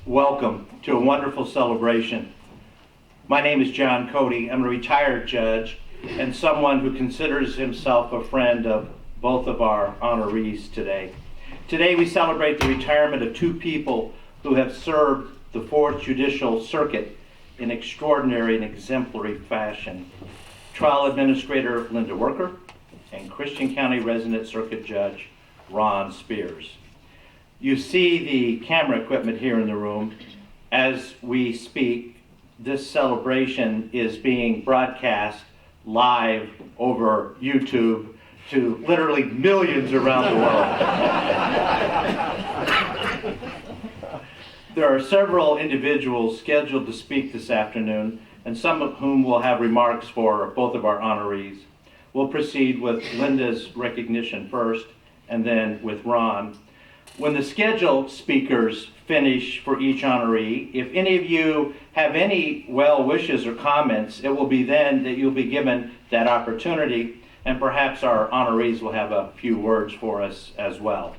welcome to a wonderful celebration. My name is John Cody. I'm a retired judge and someone who considers himself a friend of both of our honorees today. Today we celebrate the retirement of two people who have served the Fourth Judicial Circuit in extraordinary and exemplary fashion. Trial Administrator Linda Worker and Christian County Resident Circuit Judge Ron Spears. You see the camera equipment here in the room. As we speak, this celebration is being broadcast live over YouTube to literally millions around the world. There are several individuals scheduled to speak this afternoon, and some of whom will have remarks for both of our honorees. We'll proceed with Linda's recognition first, and then with Ron. When the scheduled speakers finish for each honoree, if any of you have any well wishes or comments, it will be then that you'll be given that opportunity, and perhaps our honorees will have a few words for us as well.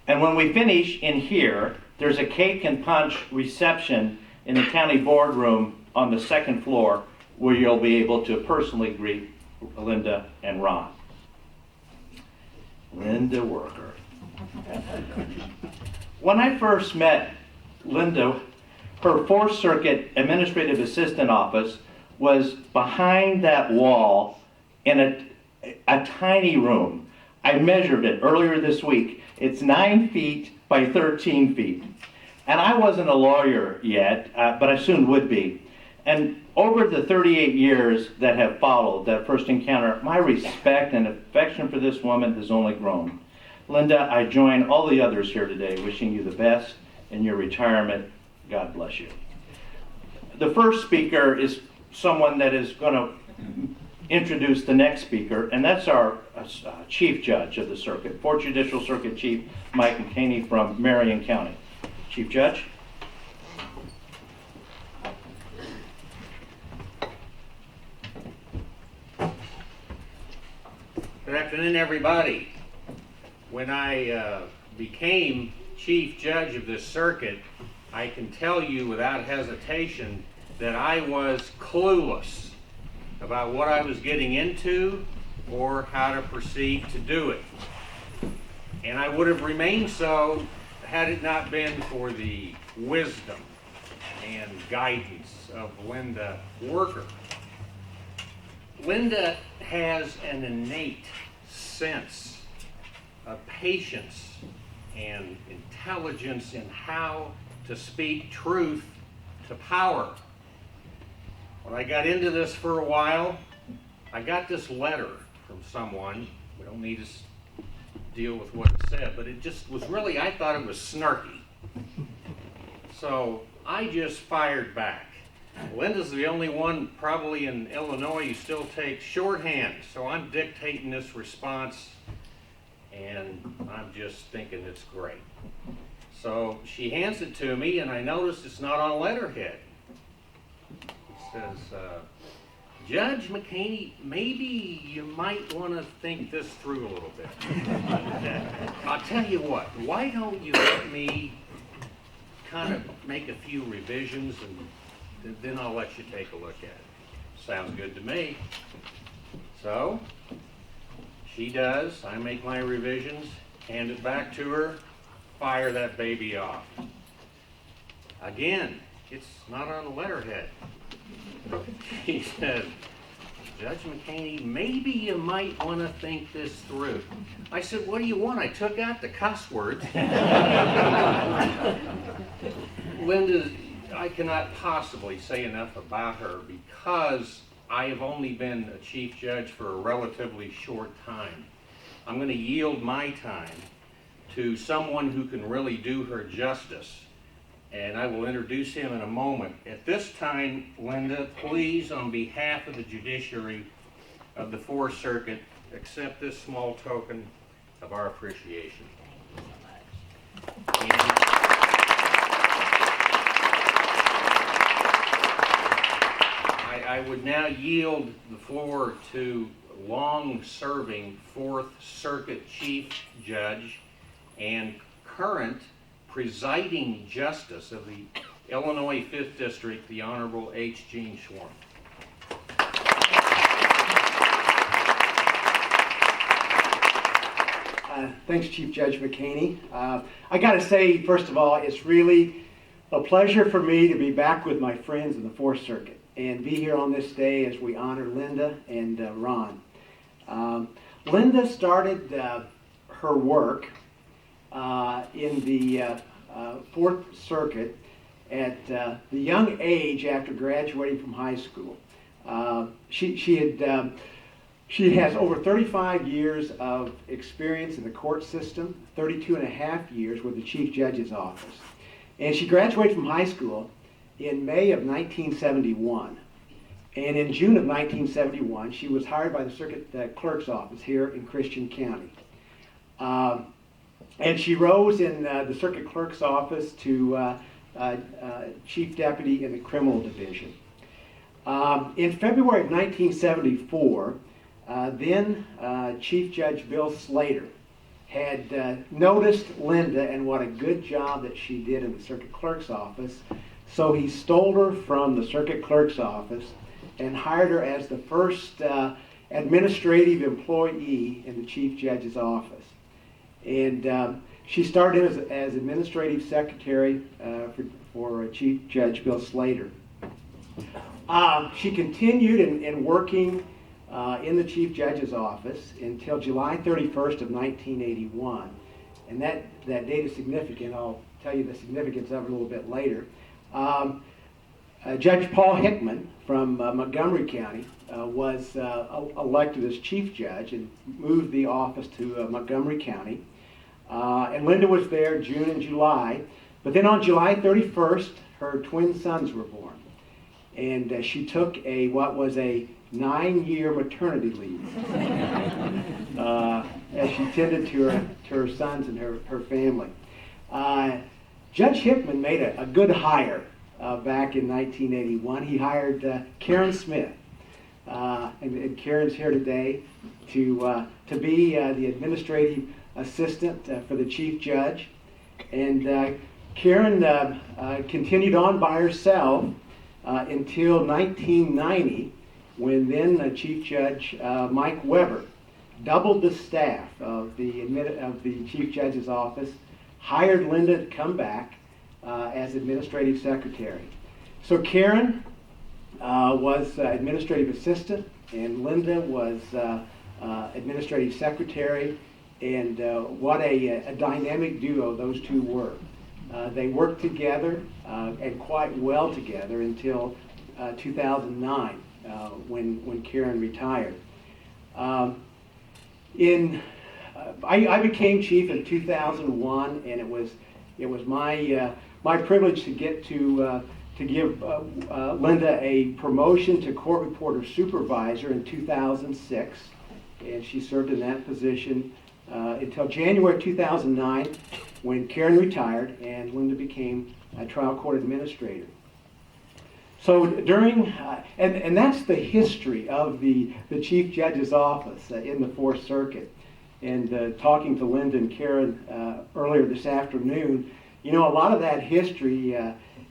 And when we finish in here, there's a cake and punch reception in the county boardroom on the second floor where you'll be able to personally greet Linda and Ron. Linda Worker. When I first met Linda, her Fourth Circuit Administrative Assistant office was behind that wall in a tiny room. I measured it earlier this week. It's 9 feet by 13 feet. And I wasn't a lawyer yet, but I soon would be. And over the 38 years that have followed that first encounter, my respect and affection for this woman has only grown. Linda, I join all the others here today wishing you the best in your retirement. God bless you. The first speaker is someone that is going to introduce the next speaker, and that's our Chief Judge of the Circuit, Fourth Judicial Circuit Chief Mike McKinney from Marion County. Chief Judge. Good afternoon, everybody. When I became Chief Judge of this circuit, I can tell you without hesitation that I was clueless about what I was getting into or how to proceed to do it. And I would have remained so had it not been for the wisdom and guidance of Linda Worker. Linda has an innate sense of patience and intelligence in how to speak truth to power. When I got into this for a while, I got this letter from someone. We don't need to deal with what it said, but it just was really, I thought it was snarky. So I just fired back. Linda's the only one probably in Illinois who still takes shorthand, so I'm dictating this response, and I'm just thinking it's great. So she hands it to me, and I notice it's not on letterhead. It says, Judge McKinney, maybe you might want to think this through a little bit. I'll tell you what, why don't you let me kind of make a few revisions, and then I'll let you take a look at it. Sounds good to me. So she does. I make my revisions, hand it back to her, fire that baby off. Again, it's not on the letterhead. He said, Judge McKinney, maybe you might want to think this through. I said, what do you want? I took out the cuss words. Linda, I cannot possibly say enough about her because I have only been a chief judge for a relatively short time. I'm going to yield my time to someone who can really do her justice, and I will introduce him in a moment. At this time, Linda, please, on behalf of the judiciary of the Fourth Circuit, accept this small token of our appreciation. I would now yield the floor to long-serving Fourth Circuit Chief Judge and current presiding justice of the Illinois 5th District, the Honorable H. Gene Schwarm. Thanks, Chief Judge McHaney. I got to say, first of all, it's really a pleasure for me to be back with my friends in the Fourth Circuit and be here on this day as we honor Linda and Ron. Linda started her work in the Fourth Circuit at the young age after graduating from high school. She has over 35 years of experience in the court system, 32 and a half years with the Chief Judge's office. And she graduated from high school in May of 1971. And in June of 1971, she was hired by the Circuit Clerk's office here in Christian County. And she rose in the Circuit Clerk's office to Chief Deputy in the Criminal Division. In February of 1974, then Chief Judge Bill Slater had noticed Linda and what a good job that she did in the Circuit Clerk's office, so he stole her from the Circuit Clerk's office and hired her as the first administrative employee in the Chief Judge's office. And she started as administrative secretary for Chief Judge Bill Slater. She continued in working in the Chief Judge's office until July 31st of 1981. And that date is significant. I'll tell you the significance of it a little bit later. Judge Paul Hickman from Montgomery County was elected as Chief Judge and moved the office to Montgomery County. And Linda was there June and July. But then on July 31st, her twin sons were born. And she took what was a 9-year maternity leave as she tended to her sons and her family. Judge Hickman made a good hire back in 1981. He hired Karen Smith, and Karen's here today to be the administrative assistant for the Chief Judge. And Karen continued on by herself until 1990, when then Chief Judge Mike Weber doubled the staff of the Chief Judge's office, hired Linda to come back as administrative secretary. So Karen was administrative assistant, and Linda was administrative secretary, and what a dynamic duo those two were. They worked together and quite well together until 2009. When Karen retired. I became chief in 2001, and it was my privilege to get to give Linda a promotion to court reporter supervisor in 2006, and she served in that position until January 2009, when Karen retired and Linda became a trial court administrator. So during, and that's the history of the Chief Judge's office in the Fourth Circuit. And talking to Linda and Karen earlier this afternoon, you know, a lot of that history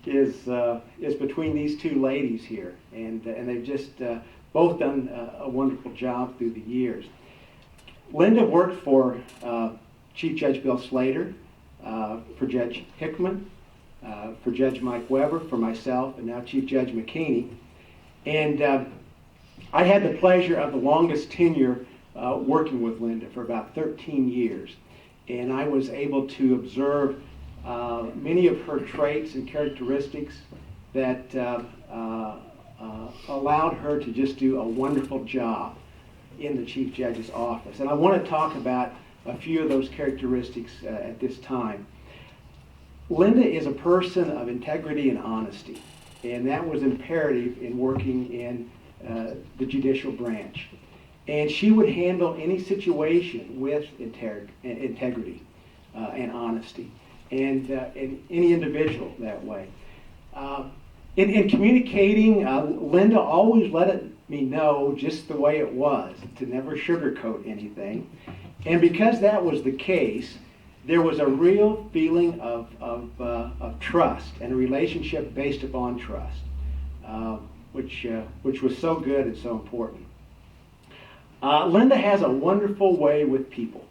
is between these two ladies here, and they've just both done a wonderful job through the years. Linda worked for Chief Judge Bill Slater, for Judge Hickman, for Judge Mike Weber, for myself, and now Chief Judge McHaney. And I had the pleasure of the longest tenure working with Linda for about 13 years. And I was able to observe many of her traits and characteristics that allowed her to just do a wonderful job in the Chief Judge's office. And I want to talk about a few of those characteristics at this time. Linda is a person of integrity and honesty, and that was imperative in working in the judicial branch. And she would handle any situation with integrity and honesty, and any individual that way. In communicating, Linda always let me know just the way it was, to never sugarcoat anything. And because that was the case, there was a real feeling of trust and a relationship based upon trust, which was so good and so important. Linda has a wonderful way with people.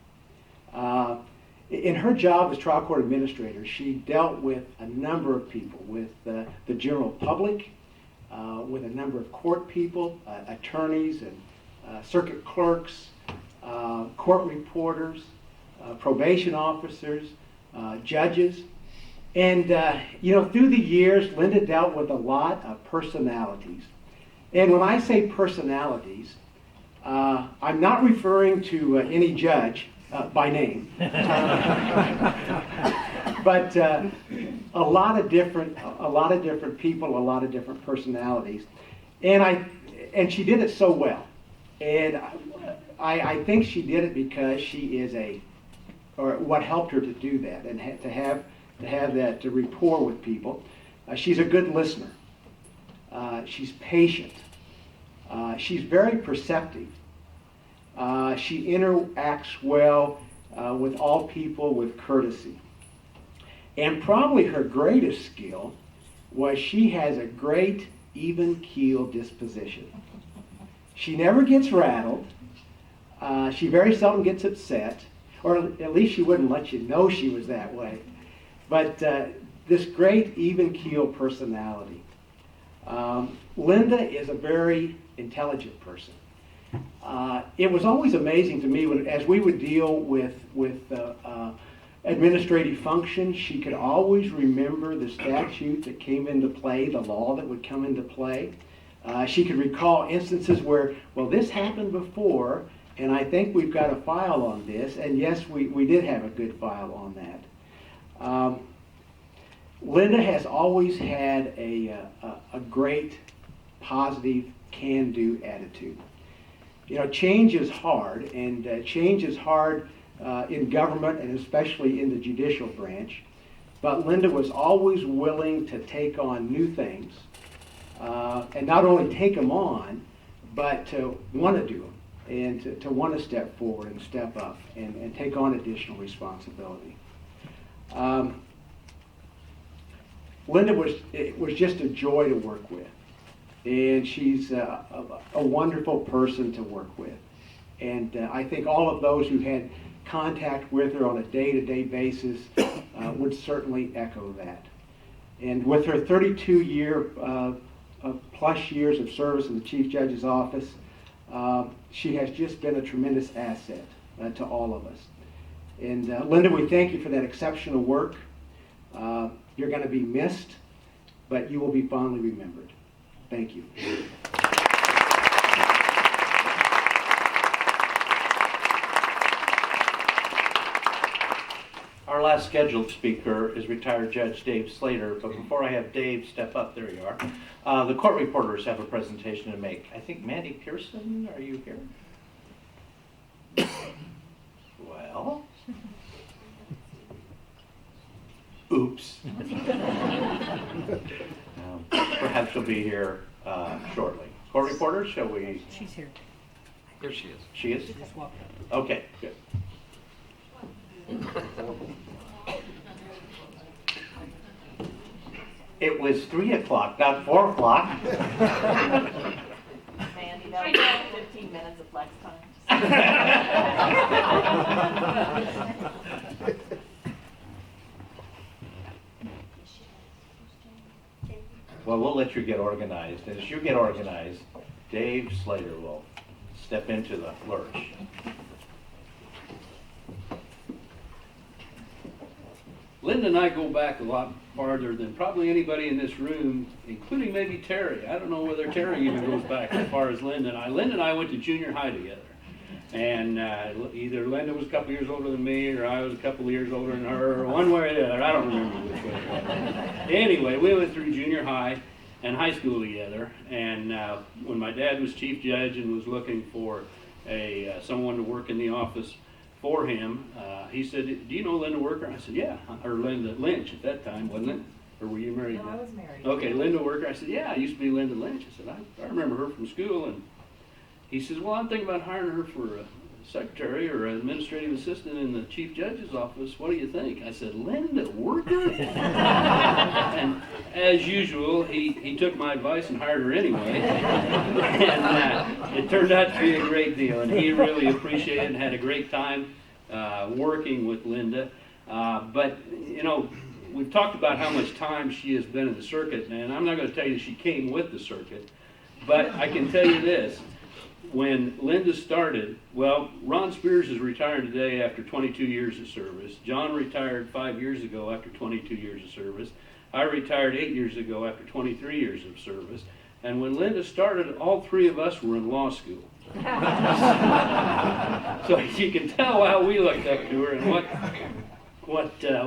In her job as trial court administrator, she dealt with a number of people, with the general public, with a number of court people, attorneys and circuit clerks, court reporters, probation officers, judges. And, through the years, Linda dealt with a lot of personalities. And when I say personalities, I'm not referring to any judge by name, but a lot of different people, a lot of different personalities, and she did it so well. And I think she did it because she is or what helped her to do that and to have that rapport with people. She's a good listener. She's patient. She's very perceptive. She interacts well with all people with courtesy. And probably her greatest skill was she has a great even-keeled disposition. She never gets rattled. She very seldom gets upset, or at least she wouldn't let you know she was that way. But this great even-keeled personality. Linda is a very intelligent person. It was always amazing to me as we would deal with administrative functions, she could always remember the statute that came into play, the law that would come into play. She could recall instances where, well, this happened before, and I think we've got a file on this, and yes, we did have a good file on that. Linda has always had a great, positive, can-do attitude. Change is hard, and change is hard in government and especially in the judicial branch. But Linda was always willing to take on new things, and not only take them on, but to want to do them, and to want to step forward and step up and take on additional responsibility. Linda was just a joy to work with. And she's a wonderful person to work with. And I think all of those who had contact with her on a day-to-day basis would certainly echo that. And with her 32 plus years of service in the Chief Judge's office, she has just been a tremendous asset to all of us. And Linda, we thank you for that exceptional work. You're going to be missed, but you will be fondly remembered. Thank you. Our last scheduled speaker is retired Judge Dave Slater, but before I have Dave step up, there you are, the court reporters have a presentation to make. I think Mandy Pearson, are you here? Well, oops. Perhaps she'll be here shortly. Court reporters, shall we? She's here. Here she is. She is? Just walk up. Okay, good. It was 3 o'clock, not 4 o'clock. Mandy, that was 15 minutes of flex time. Well, we'll let you get organized. As you get organized, Dave Slater will step into the lurch. Linda and I go back a lot farther than probably anybody in this room, including maybe Terry. I don't know whether Terry even goes back as far as Linda and I. Linda and I went to junior high together. And either Linda was a couple years older than me, or I was a couple of years older than her, or one way or the other. I don't remember which way it was. Anyway, we went through junior high and high school together. And when my dad was chief judge and was looking for someone to work in the office for him, he said, "Do you know Linda Worker?" I said, "Yeah." Or Linda Lynch at that time, wasn't it? Or were you married No, then? I was married. Okay, Linda Worker. I said, "Yeah, I used to be Linda Lynch." I said, I remember her from school. And he says, "Well, I'm thinking about hiring her for secretary or administrative assistant in the chief judge's office. What do you think? I said, Linda Worker? And as usual, he took my advice and hired her anyway. And it turned out to be a great deal. And he really appreciated it and had a great time working with Linda. But, you know, we've talked about how much time she has been in the circuit. And I'm not going to tell you she came with the circuit. But I can tell you this. When Linda started, well, Ron Spears is retired today after 22 years of service. John retired 5 years ago after 22 years of service. I retired 8 years ago after 23 years of service. And when Linda started, all three of us were in law school. So you can tell how we looked up to her and what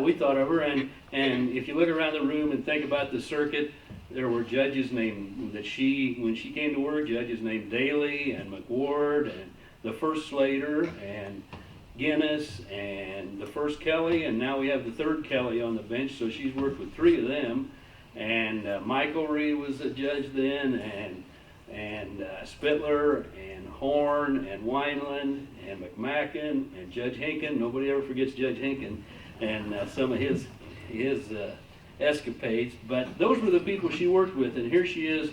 we thought of her. And if you look around the room and think about the circuit, there were judges named when she came to work, judges named Daly and McWard and the first Slater and Guinness and the first Kelly, and now we have the third Kelly on the bench, so she's worked with three of them. And Michaelry was a judge then, and Spittler and Horn and Wineland and McMacken and Judge Hinken. Nobody ever forgets Judge Hinken and some of his escapades, but those were the people she worked with, and here she is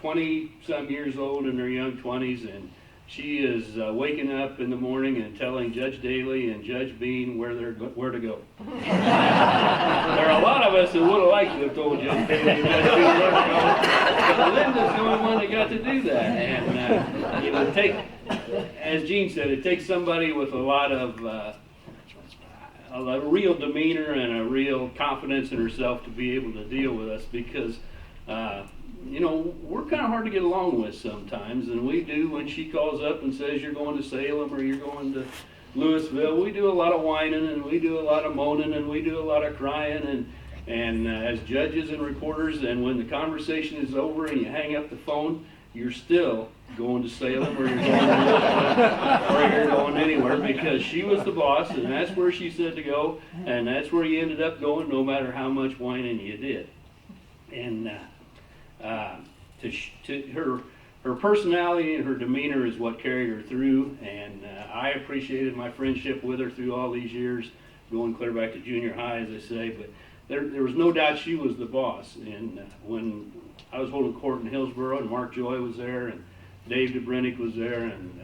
20-some years old in her young 20s, and she is waking up in the morning and telling Judge Daly and Judge Bean where to go. There are a lot of us that would have liked to have told Judge Daly and Judge Bean where to go, but Linda's the only one that got to do that. And you know, as Gene said, it takes somebody with a lot of a real demeanor and a real confidence in herself to be able to deal with us, because you know, we're kind of hard to get along with sometimes, and we do when she calls up and says you're going to Salem or you're going to Louisville. We do a lot of whining and we do a lot of moaning and we do a lot of crying and as judges and reporters, and when the conversation is over and you hang up the phone, you're still going to Salem or you're going to Louisville or you're going anywhere, because she was the boss and that's where she said to go, and that's where you ended up going no matter how much whining you did. And her personality and her demeanor is what carried her through, and I appreciated my friendship with her through all these years, going clear back to junior high, as I say. But there was no doubt she was the boss. And when I was holding court in Hillsborough, and Mark Joy was there, and Dave DeBrennick was there, and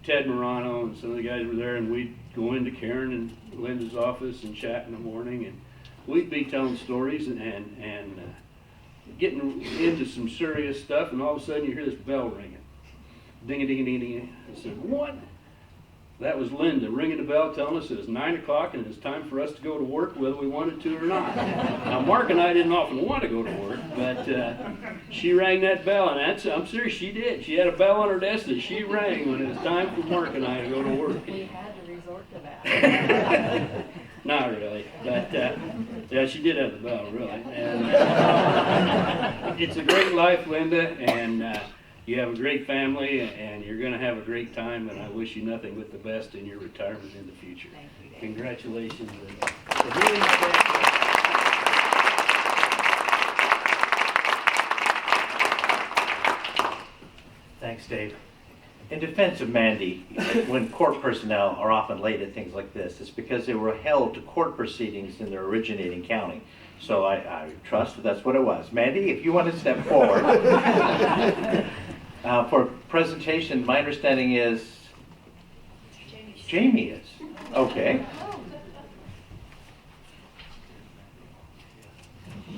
Ted Morano, and some of the guys were there, and we'd go into Karen and Linda's office and chat in the morning, and we'd be telling stories and getting into some serious stuff, and all of a sudden you hear this bell ringing. Ding-a-ding-a-ding-a-ding. I said, what? That was Linda ringing the bell telling us it was 9 o'clock and it was time for us to go to work whether we wanted to or not. Now Mark and I didn't often want to go to work, but she rang that bell, and I'm serious, she did. She had a bell on her desk that she rang when it was time for Mark and I to go to work. We had to resort to that. Not really, but yeah, she did have the bell, really. And it's a great life, Linda, and you have a great family, and you're going to have a great time, and I wish you nothing but the best in your retirement in the future. Thank you, Dave. Congratulations. Linda. Thanks, Dave. In defense of Mandy, when court personnel are often late at things like this, it's because they were held to court proceedings in their originating county. So I trust that's what it was. Mandy, if you want to step forward. For presentation, my understanding is Jamie is. Okay.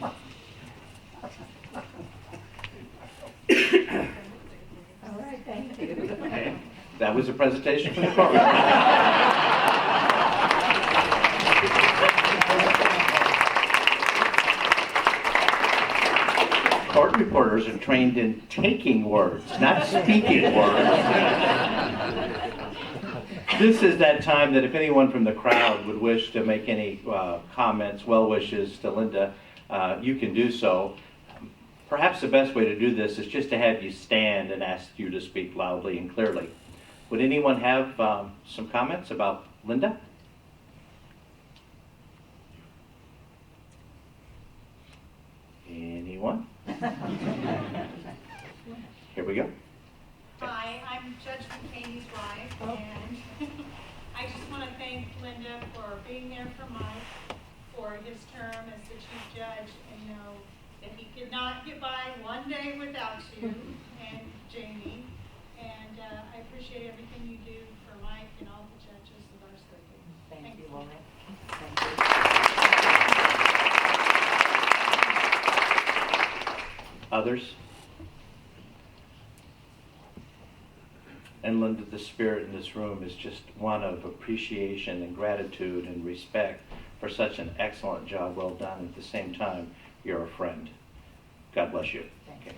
All right, thank you. Okay. That was a presentation from the courtroom. Court reporters are trained in taking words, not speaking words. This is that time that if anyone from the crowd would wish to make any comments, well wishes to Linda, you can do so. Perhaps the best way to do this is just to have you stand and ask you to speak loudly and clearly. Would anyone have some comments about Linda? Anyone? Here we go. Hi, I'm I'm Judge McCaney's wife, Oh. and I just want to thank Linda for being there for Mike for his term as the chief judge, and know that he could not get by one day without you and Jamie. And I appreciate everything you do for Mike and all the judges of our circuit. Thank you, you. Lauren. Thank you. Others? And Linda, the spirit in this room is just one of appreciation and gratitude and respect for such an excellent job well done. At the same time, you're a friend. God bless you. Thank you.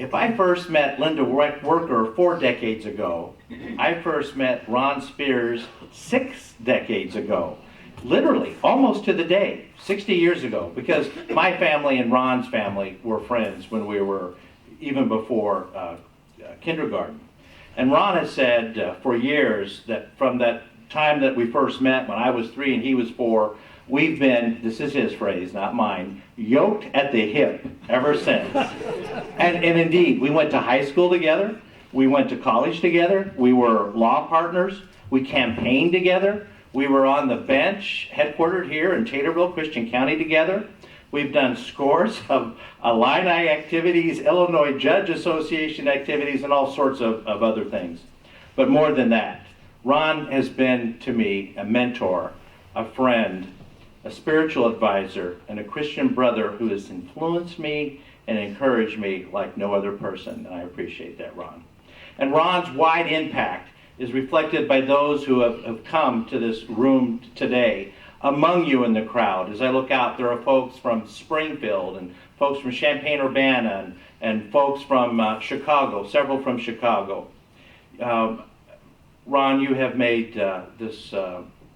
If I first met Linda Worker 4 decades ago, I first met Ron Spears 6 decades ago. Literally, almost to the day, 60 years ago, because my family and Ron's family were friends when we were, even before kindergarten. And Ron has said for years that from that time that we first met, when I was 3 and he was 4, we've been, this is his phrase, not mine, yoked at the hip ever since. And indeed, we went to high school together, we went to college together, we were law partners, we campaigned together, we were on the bench, headquartered here in Taterville, Christian County together. We've done scores of Illini activities, Illinois Judge Association activities, and all sorts of other things. But more than that, Ron has been to me a mentor, a friend, a spiritual advisor, and a Christian brother who has influenced me and encouraged me like no other person. And I appreciate that, Ron. And Ron's wide impact is reflected by those who have come to this room today. Among you in the crowd, as I look out, there are folks from Springfield and folks from Champaign-Urbana and folks from Chicago, several from Chicago. Ron, you have made this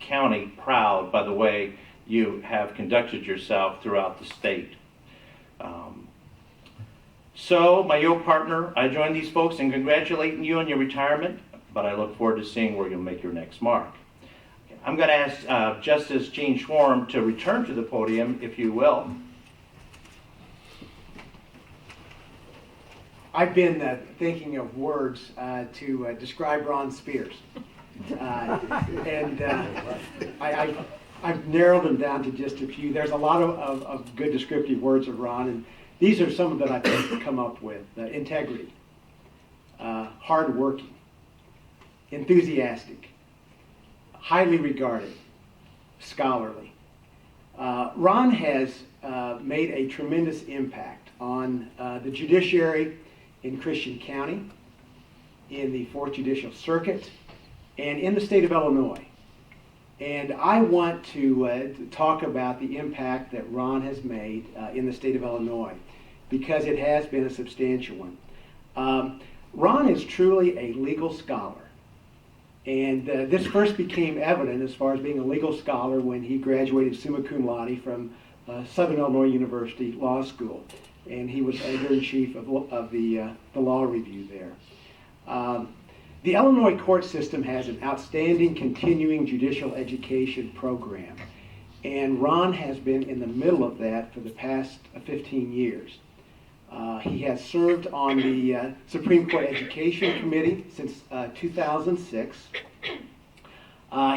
county proud by the way you have conducted yourself throughout the state. So, my yoke partner, I join these folks in congratulating you on your retirement, but I look forward to seeing where you'll make your next mark. I'm going to ask Justice Jean Schwarm to return to the podium, if you will. I've been thinking of words to describe Ron Spears. I've narrowed them down to just a few. There's a lot of good descriptive words of Ron, and these are some that I've come up with. Integrity, hardworking, enthusiastic, highly regarded, scholarly. Ron has made a tremendous impact on the judiciary in Christian County, in the 4th Judicial Circuit, and in the state of Illinois. And I want to talk about the impact that Ron has made in the state of Illinois, because it has been a substantial one. Ron is truly a legal scholar. And this first became evident as far as being a legal scholar when he graduated summa cum laude from Southern Illinois University Law School. And he was editor-in-chief of the law review there. The Illinois court system has an outstanding continuing judicial education program. And Ron has been in the middle of that for the past 15 years. He has served on the Supreme Court Education Committee since 2006.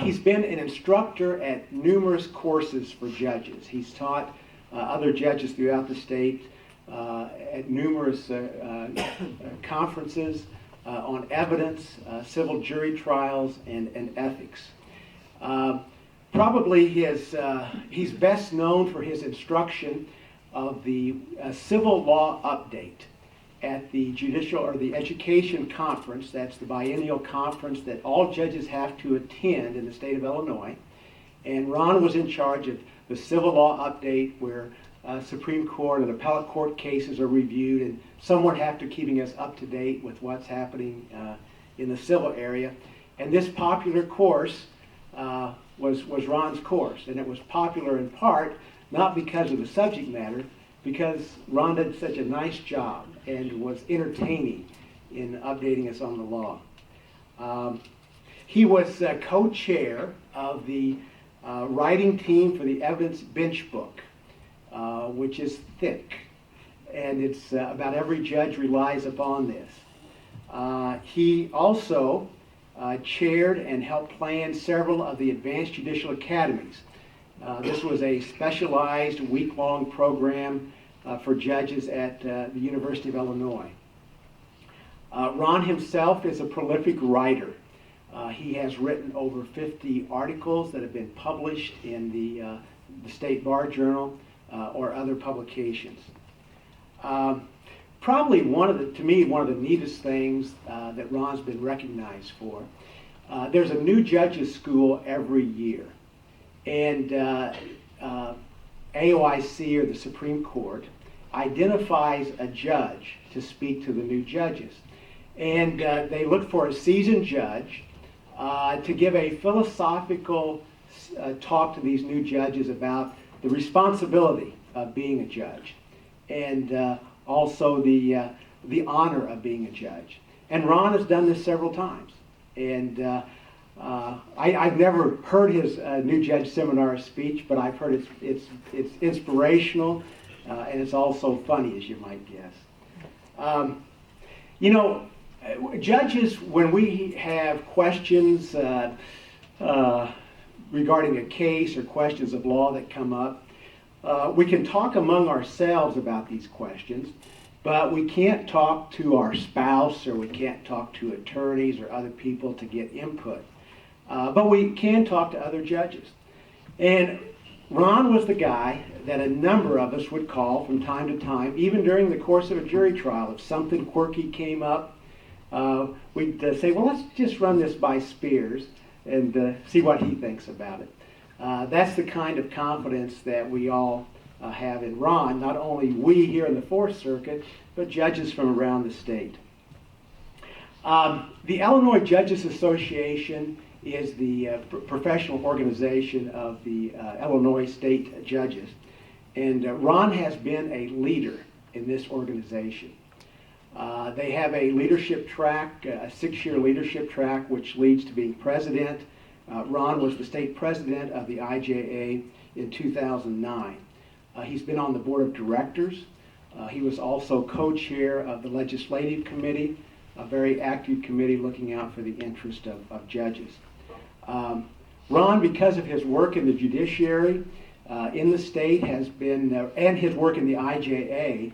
He's been an instructor at numerous courses for judges. He's taught other judges throughout the state at numerous conferences on evidence, civil jury trials, and ethics. Probably he's best known for his instruction of the Civil Law Update at the the Education Conference. That's the biennial conference that all judges have to attend in the state of Illinois. And Ron was in charge of the Civil Law Update, where Supreme Court and appellate court cases are reviewed, and somewhat after keeping us up to date with what's happening in the civil area. And this popular course was Ron's course, and it was popular in part not because of the subject matter, because Ron did such a nice job and was entertaining in updating us on the law. He was co-chair of the writing team for the evidence bench book, which is thick, and it's about every judge relies upon this. He also chaired and helped plan several of the advanced judicial academies. This was a specialized week-long program for judges at the University of Illinois. Ron himself is a prolific writer. He has written over 50 articles that have been published in the State Bar Journal or other publications. Probably to me, one of the neatest things that Ron's been recognized for, there's a new judges school every year. And AOIC, or the Supreme Court, identifies a judge to speak to the new judges. And they look for a seasoned judge to give a philosophical talk to these new judges about the responsibility of being a judge, and also the honor of being a judge. And Ron has done this several times. And I've never heard his new judge seminar speech, but I've heard it's inspirational, and it's also funny, as you might guess. Judges, when we have questions regarding a case or questions of law that come up, we can talk among ourselves about these questions, but we can't talk to our spouse, or we can't talk to attorneys or other people to get input. But we can talk to other judges. And Ron was the guy that a number of us would call from time to time, even during the course of a jury trial. If something quirky came up, we'd say, well, let's just run this by Spears and see what he thinks about it. That's the kind of confidence that we all have in Ron, not only we here in the Fourth Circuit, but judges from around the state. The Illinois Judges Association is the professional organization of the Illinois state judges. And Ron has been a leader in this organization. They have a leadership track, a 6-year leadership track, which leads to being president. Ron was the state president of the IJA in 2009. He's been on the board of directors. He was also co-chair of the legislative committee, a very active committee looking out for the interest of judges. Ron, because of his work in the judiciary in the state, has been, and his work in the IJA,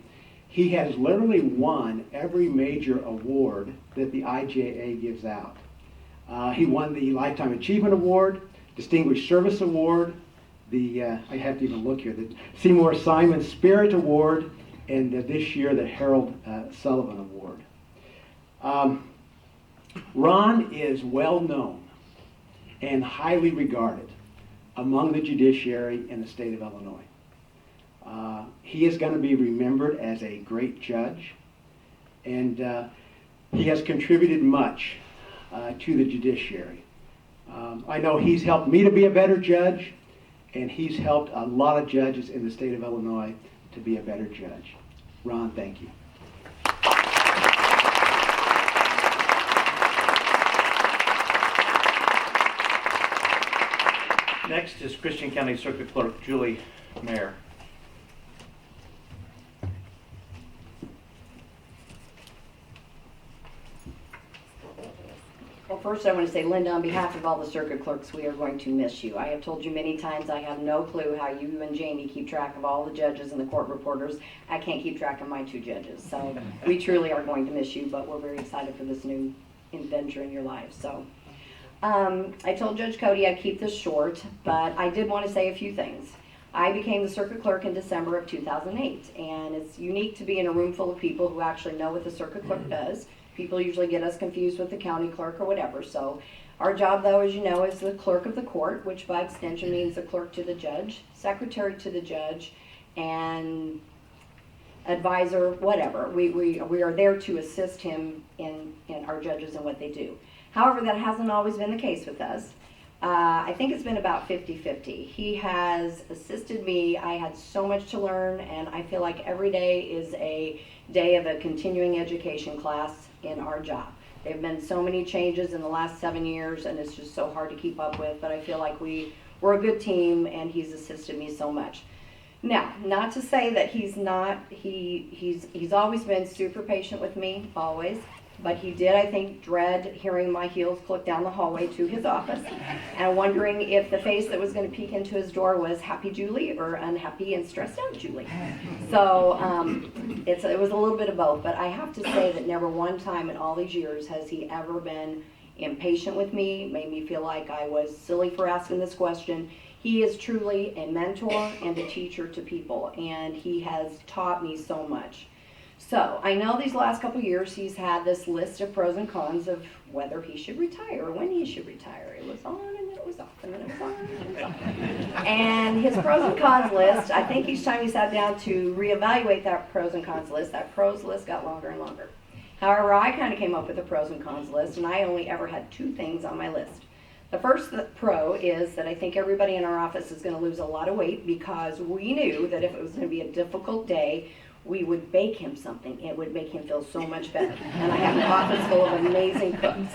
he has literally won every major award that the IJA gives out. He won the Lifetime Achievement Award, Distinguished Service Award, the, I have to even look here, the Seymour Simon Spirit Award, and this year the Harold Sullivan Award. Ron is well known and highly regarded among the judiciary in the state of Illinois. He is going to be remembered as a great judge, and he has contributed much to the judiciary. I know he's helped me to be a better judge, and he's helped a lot of judges in the state of Illinois to be a better judge. Ron, thank you. Next is Christian County Circuit Clerk Julie Mayer. Well, first I want to say, Linda, on behalf of all the circuit clerks, we are going to miss you. I have told you many times I have no clue how you and Jamie keep track of all the judges and the court reporters. I can't keep track of my 2 judges. So we truly are going to miss you, but we're very excited for this new adventure in your life. So I told Judge Cody I'd keep this short, but I did want to say a few things. I became the circuit clerk in December of 2008, and it's unique to be in a room full of people who actually know what the circuit clerk does. People usually get us confused with the county clerk or whatever. So our job, though, as you know, is the clerk of the court, which by extension means the clerk to the judge, secretary to the judge, and advisor, whatever. We are there to assist him in our judges and what they do. However, that hasn't always been the case with us. I think it's been about 50-50. He has assisted me. I had so much to learn, and I feel like every day is a day of a continuing education class in our job. There have been so many changes in the last 7 years, and it's just so hard to keep up with, but I feel like we're a good team, and he's assisted me so much. Now, not to say that he's not, he's always been super patient with me, always. But he did, I think, dread hearing my heels click down the hallway to his office and wondering if the face that was going to peek into his door was happy Julie or unhappy and stressed out Julie. So it was a little bit of both. But I have to say that never one time in all these years has he ever been impatient with me, made me feel like I was silly for asking this question. He is truly a mentor and a teacher to people, and he has taught me so much. So, I know these last couple years he's had this list of pros and cons of whether he should retire or when he should retire. It was on and then it was off and then it was on and then it was off. And his pros and cons list, I think each time he sat down to reevaluate that pros and cons list, that pros list got longer and longer. However, I kind of came up with a pros and cons list, and I only ever had 2 things on my list. The first pro is that I think everybody in our office is going to lose a lot of weight because we knew that if it was going to be a difficult day, we would bake him something. It would make him feel so much better. And I have an office full of amazing cooks.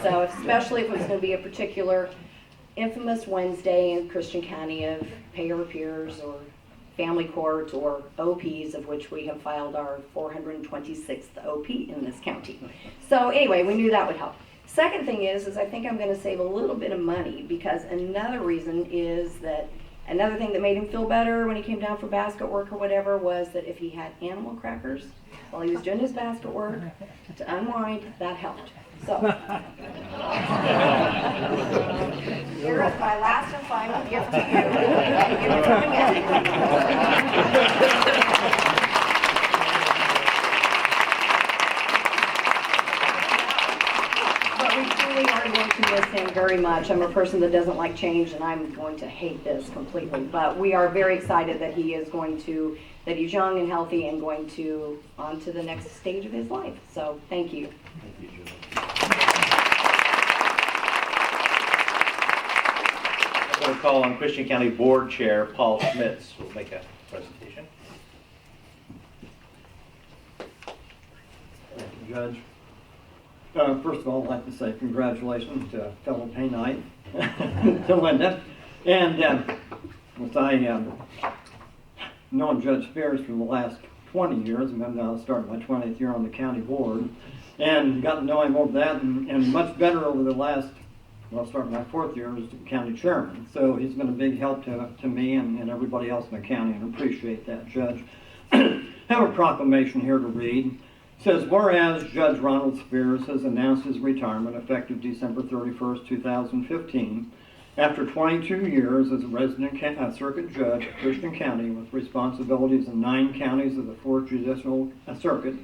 So especially if it was going to be a particular infamous Wednesday in Christian County of pay your peers or family court or OPs, of which we have filed our 426th OP in this county. So anyway, we knew that would help. Second thing is I think I'm going to save a little bit of money because another reason is that another thing that made him feel better when he came down for basket work or whatever was that if he had animal crackers while he was doing his basket work to unwind, that helped. So, here is my last and final gift to you. Thank you for coming in. But we truly are going to miss him very much. I'm a person that doesn't like change, and I'm going to hate this completely. But we are very excited that he is going to, that he's young and healthy and going to on to the next stage of his life. So, thank you. Thank you, Julie. I'm going to call on Christian County Board Chair Paul Schmitz, who will make a presentation. Thank you, Judge. First of all, I'd like to say congratulations to fellow Paynight, to Linda. And as I known Judge Spears for the last 20 years, and then started my 20th year on the county board, and got to know him over that, and much better over the last, well, starting my 4th year as county chairman. So he's been a big help to me and everybody else in the county, and appreciate that, Judge. I have a proclamation here to read. It says, whereas Judge Ronald Spears has announced his retirement effective December 31st, 2015, after 22 years as a resident circuit judge of Christian County with responsibilities in 9 counties of the 4th Judicial Circuit,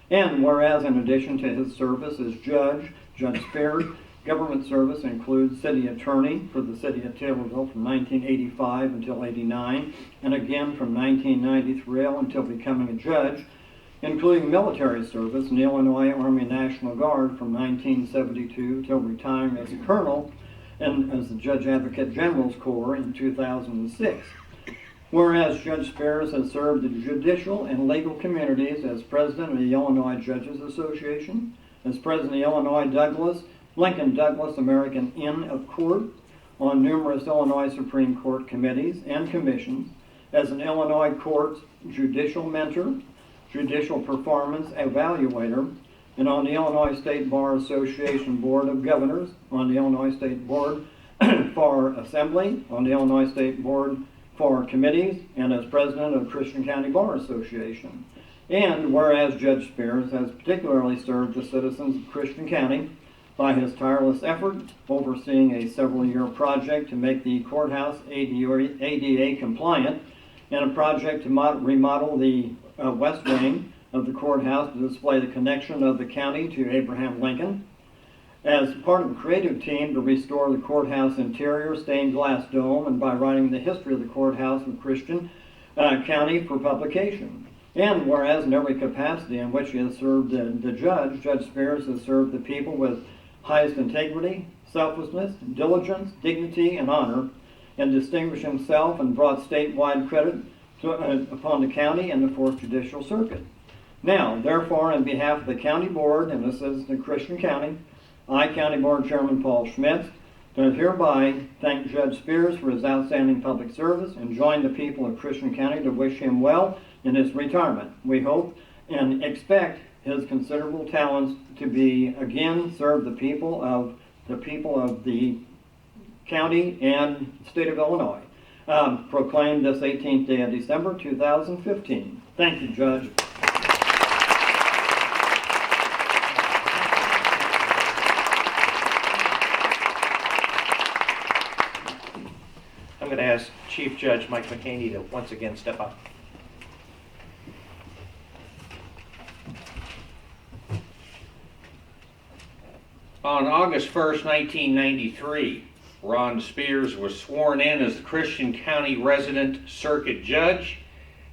and whereas in addition to his service as judge, Judge Spears' government service includes city attorney for the city of Taylorville from 1985 until 89, and again from 1993 until becoming a judge, including military service in the Illinois Army National Guard from 1972 till retiring as a colonel and as the Judge Advocate General's Corps in 2006. Whereas Judge Spears has served the judicial and legal communities as president of the Illinois Judges Association, as president of the Illinois Lincoln Douglas American Inn of Court, on numerous Illinois Supreme Court committees and commissions, as an Illinois court's judicial mentor, judicial performance evaluator, and on the Illinois State Bar Association Board of Governors, on the Illinois State Board for Assembly, on the Illinois State Board for Committees, and as president of Christian County Bar Association. And whereas Judge Spears has particularly served the citizens of Christian County by his tireless effort, overseeing a several-year project to make the courthouse ADA compliant, and a project to remodel the west wing of the courthouse to display the connection of the county to Abraham Lincoln, as part of a creative team to restore the courthouse interior stained glass dome, and by writing the history of the courthouse in Christian County for publication. And whereas in every capacity in which he has served the judge, Judge Spears has served the people with highest integrity, selflessness, diligence, dignity, and honor, and distinguished himself and brought statewide credit upon the county and the 4th Judicial Circuit. Now, therefore, on behalf of the County Board and the citizens of Christian County, I, County Board Chairman Paul Schmitz, to hereby thank Judge Spears for his outstanding public service and join the people of Christian County to wish him well in his retirement. We hope and expect his considerable talents to be again serve the people of the county and state of Illinois. Proclaimed this 18th day of December 2015. Thank you, Judge. I'm going to ask Chief Judge Mike McHaney to once again step up. On August 1st, 1993, Ron Spears was sworn in as the Christian County Resident Circuit Judge,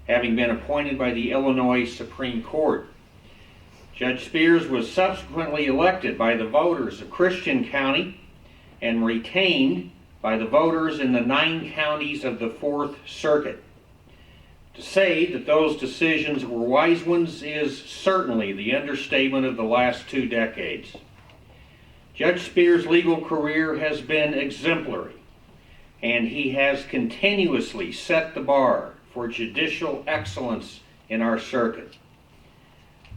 having been appointed by the Illinois Supreme Court. Judge Spears was subsequently elected by the voters of Christian County and retained by the voters in the 9 counties of the 4th Circuit. To say that those decisions were wise ones is certainly the understatement of the last 2 decades. Judge Spears' legal career has been exemplary, and he has continuously set the bar for judicial excellence in our circuit.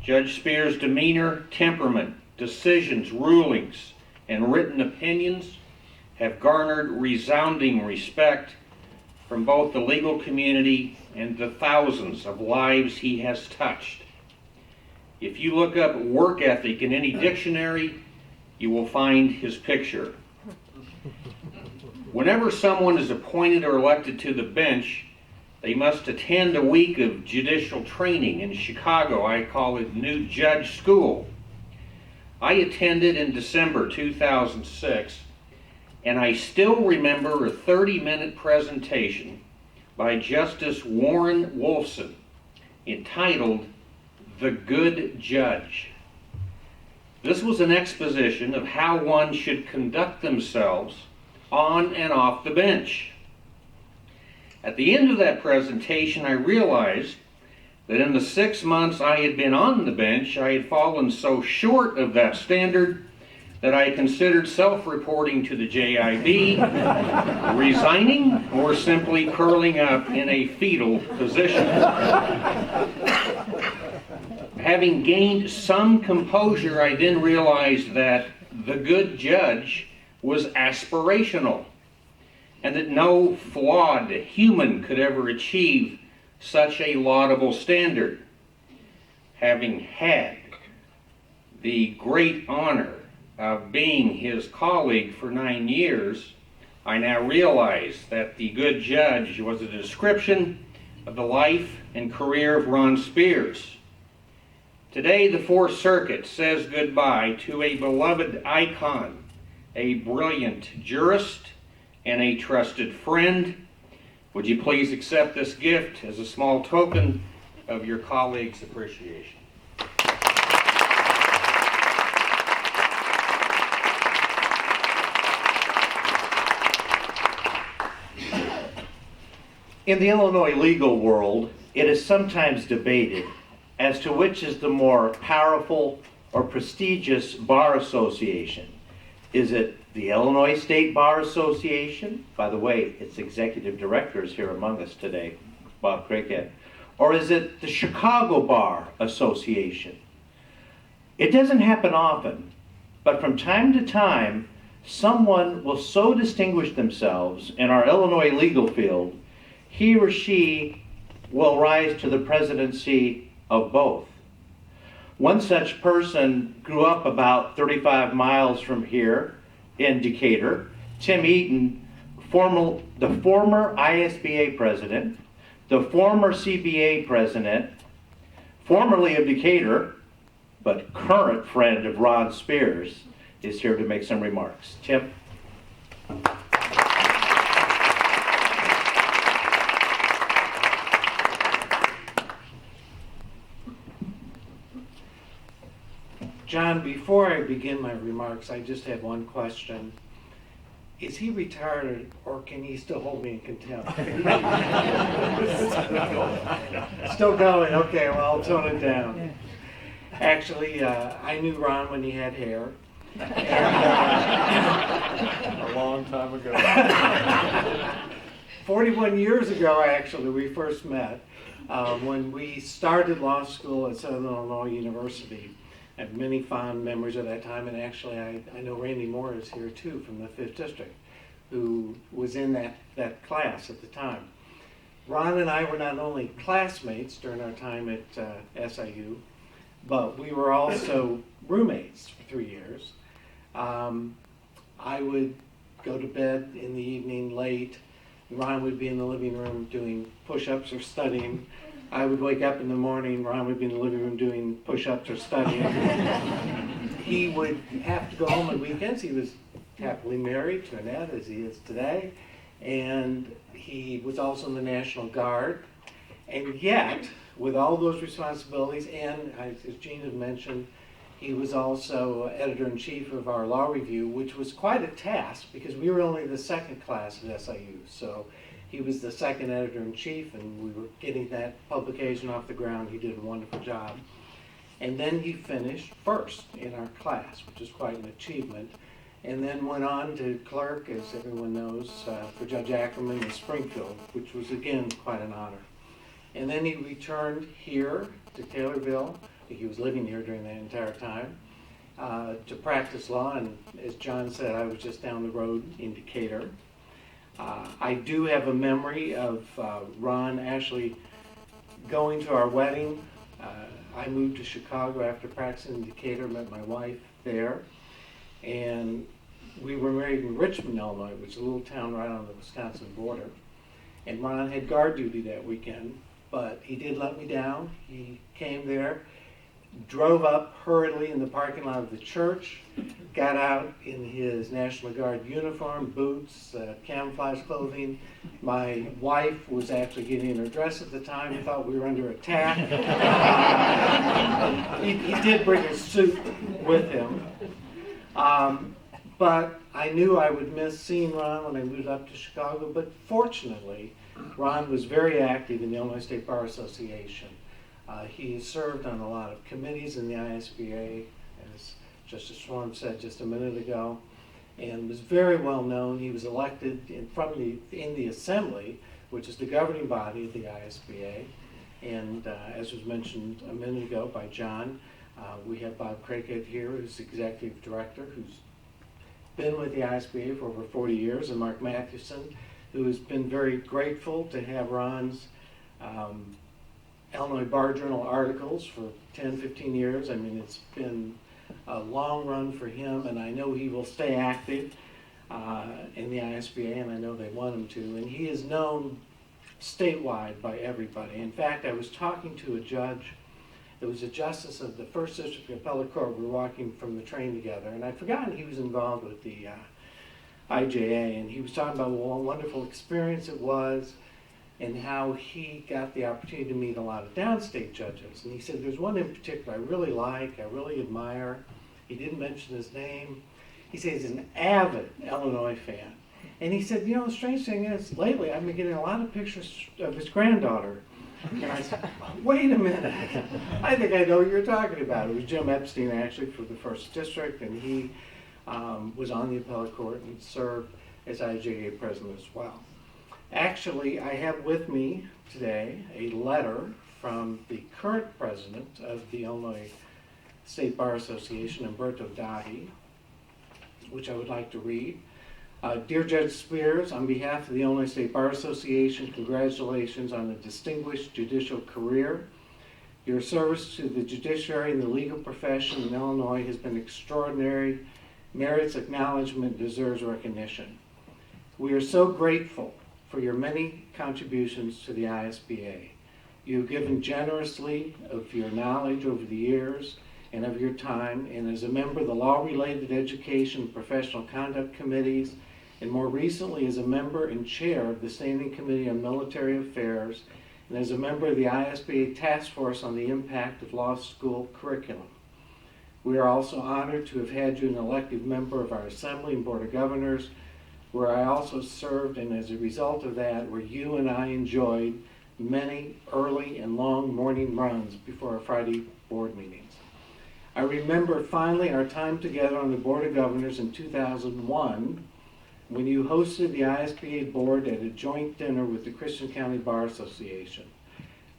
Judge Spears' demeanor, temperament, decisions, rulings, and written opinions have garnered resounding respect from both the legal community and the thousands of lives he has touched. If you look up work ethic in any dictionary, you will find his picture. Whenever someone is appointed or elected to the bench, they must attend a week of judicial training. In Chicago, I call it New Judge School. I attended in December 2006, and I still remember a 30-minute presentation by Justice Warren Wolfson entitled The Good Judge. This was an exposition of how one should conduct themselves on and off the bench. At the end of that presentation, I realized that in the 6 months I had been on the bench, I had fallen so short of that standard that I considered self-reporting to the JIB, resigning, or simply curling up in a fetal position. Having gained some composure, I then realized that the good judge was aspirational, and that no flawed human could ever achieve such a laudable standard. Having had the great honor of being his colleague for 9 years, I now realize that the good judge was a description of the life and career of Ron Spears. Today, the 4th Circuit says goodbye to a beloved icon, a brilliant jurist, and a trusted friend. Would you please accept this gift as a small token of your colleague's appreciation? In the Illinois legal world, it is sometimes debated as to which is the more powerful or prestigious bar association. Is it the Illinois State Bar Association? By the way, its executive director is here among us today, Bob Cricket. Or is it the Chicago Bar Association? It doesn't happen often, but from time to time, someone will so distinguish themselves in our Illinois legal field, he or she will rise to the presidency of both. One such person grew up about 35 miles from here in Decatur. Tim Eaton, the former ISBA president, the former CBA president, formerly of Decatur, but current friend of Ron Spears, is here to make some remarks. Tim? John, before I begin my remarks, I just have one question. Is he retired or can he still hold me in contempt? Still going, okay, well, I'll tone it down. Actually, I knew Ron when he had hair. And, a long time ago. 41 years ago, actually, we first met when we started law school at Southern Illinois University. I have many fond memories of that time, and actually I know Randy Moore is here too from the 5th District, who was in that class at the time. Ron and I were not only classmates during our time at SIU, but we were also roommates for 3 years. I would go to bed in the evening late. Ron would be in the living room doing push-ups or studying. I would wake up in the morning, Ron would be in the living room doing push-ups or studying. He would have to go home on weekends. He was happily married to Annette, as he is today, and he was also in the National Guard. And yet, with all those responsibilities, and as Gene had mentioned, he was also editor-in-chief of our law review, which was quite a task because we were only the second class at SIU. So he was the second editor-in-chief, and we were getting that publication off the ground. He did a wonderful job. And then he finished first in our class, which is quite an achievement. And then went on to clerk, as everyone knows, for Judge Ackerman in Springfield, which was, again, quite an honor. And then he returned here to Taylorville. He was living here during that entire time, to practice law. And as John said, I was just down the road in Decatur. I do have a memory of Ron actually going to our wedding. I moved to Chicago after practicing in Decatur, met my wife there. And we were married in Richmond, Illinois, which is a little town right on the Wisconsin border. And Ron had guard duty that weekend, but he did let me down. He came there, drove up hurriedly in the parking lot of the church, got out in his National Guard uniform, boots, camouflage clothing. My wife was actually getting her dress at the time. He thought we were under attack. He did bring a suit with him. But I knew I would miss seeing Ron when I moved up to Chicago. But fortunately, Ron was very active in the Illinois State Bar Association. He served on a lot of committees in the ISBA, as Justice Schwarm said just a minute ago, and was very well known. He was elected in the Assembly, which is the governing body of the ISBA. And as was mentioned a minute ago by John, we have Bob Craighead here, who's executive director, who's been with the ISBA for over 40 years, and Mark Mathewson, who has been very grateful to have Ron's Illinois Bar Journal articles for 10, 15 years. I mean, it's been a long run for him, and I know he will stay active in the ISBA, and I know they want him to. And he is known statewide by everybody. In fact, I was talking to a judge. It was a justice of the 1st District Appellate Court. We were walking from the train together, and I'd forgotten he was involved with the IJA, and he was talking about what a wonderful experience it was and how he got the opportunity to meet a lot of downstate judges. And he said, there's one in particular I really like, I really admire. He didn't mention his name. He said he's an avid Illinois fan. And he said, you know, the strange thing is, lately I've been getting a lot of pictures of his granddaughter. And I said, wait a minute, I think I know what you're talking about. It was Jim Epstein, actually, for the 1st District, and he was on the appellate court and served as IJA president as well. Actually, I have with me today a letter from the current president of the Illinois State Bar Association, Umberto Dahi, which I would like to read. Dear Judge Spears, on behalf of the Illinois State Bar Association, congratulations on a distinguished judicial career. Your service to the judiciary and the legal profession in Illinois has been extraordinary, merits acknowledgement, deserves recognition. We are so grateful for your many contributions to the ISBA. You have given generously of your knowledge over the years and of your time, and as a member of the law-related education and professional conduct committees, and more recently as a member and chair of the Standing Committee on Military Affairs, and as a member of the ISBA Task Force on the Impact of Law School Curriculum. We are also honored to have had you an elected member of our Assembly and Board of Governors, where I also served, and as a result of that, where you and I enjoyed many early and long morning runs before our Friday board meetings. I remember finally our time together on the Board of Governors in 2001, when you hosted the ISBA board at a joint dinner with the Christian County Bar Association.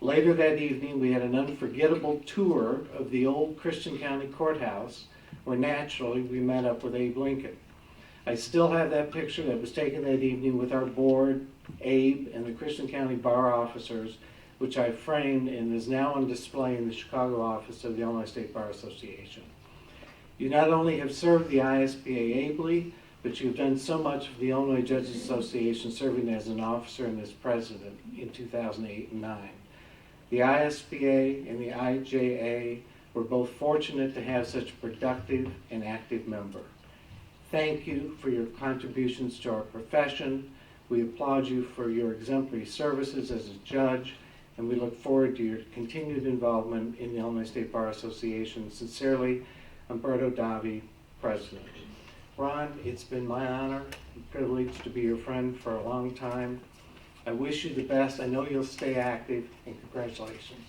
Later that evening, we had an unforgettable tour of the old Christian County Courthouse, where naturally we met up with Abe Lincoln. I still have that picture that was taken that evening with our board, Abe, and the Christian County Bar officers, which I framed and is now on display in the Chicago office of the Illinois State Bar Association. You not only have served the ISBA ably, but you've done so much for the Illinois Judges Association, serving as an officer and as president in 2008 and 2009. The ISBA and the IJA were both fortunate to have such a productive and active member. Thank you for your contributions to our profession. We applaud you for your exemplary services as a judge, and we look forward to your continued involvement in the Illinois State Bar Association. Sincerely, Umberto Davi, President. Ron, it's been my honor and privilege to be your friend for a long time. I wish you the best. I know you'll stay active, and congratulations.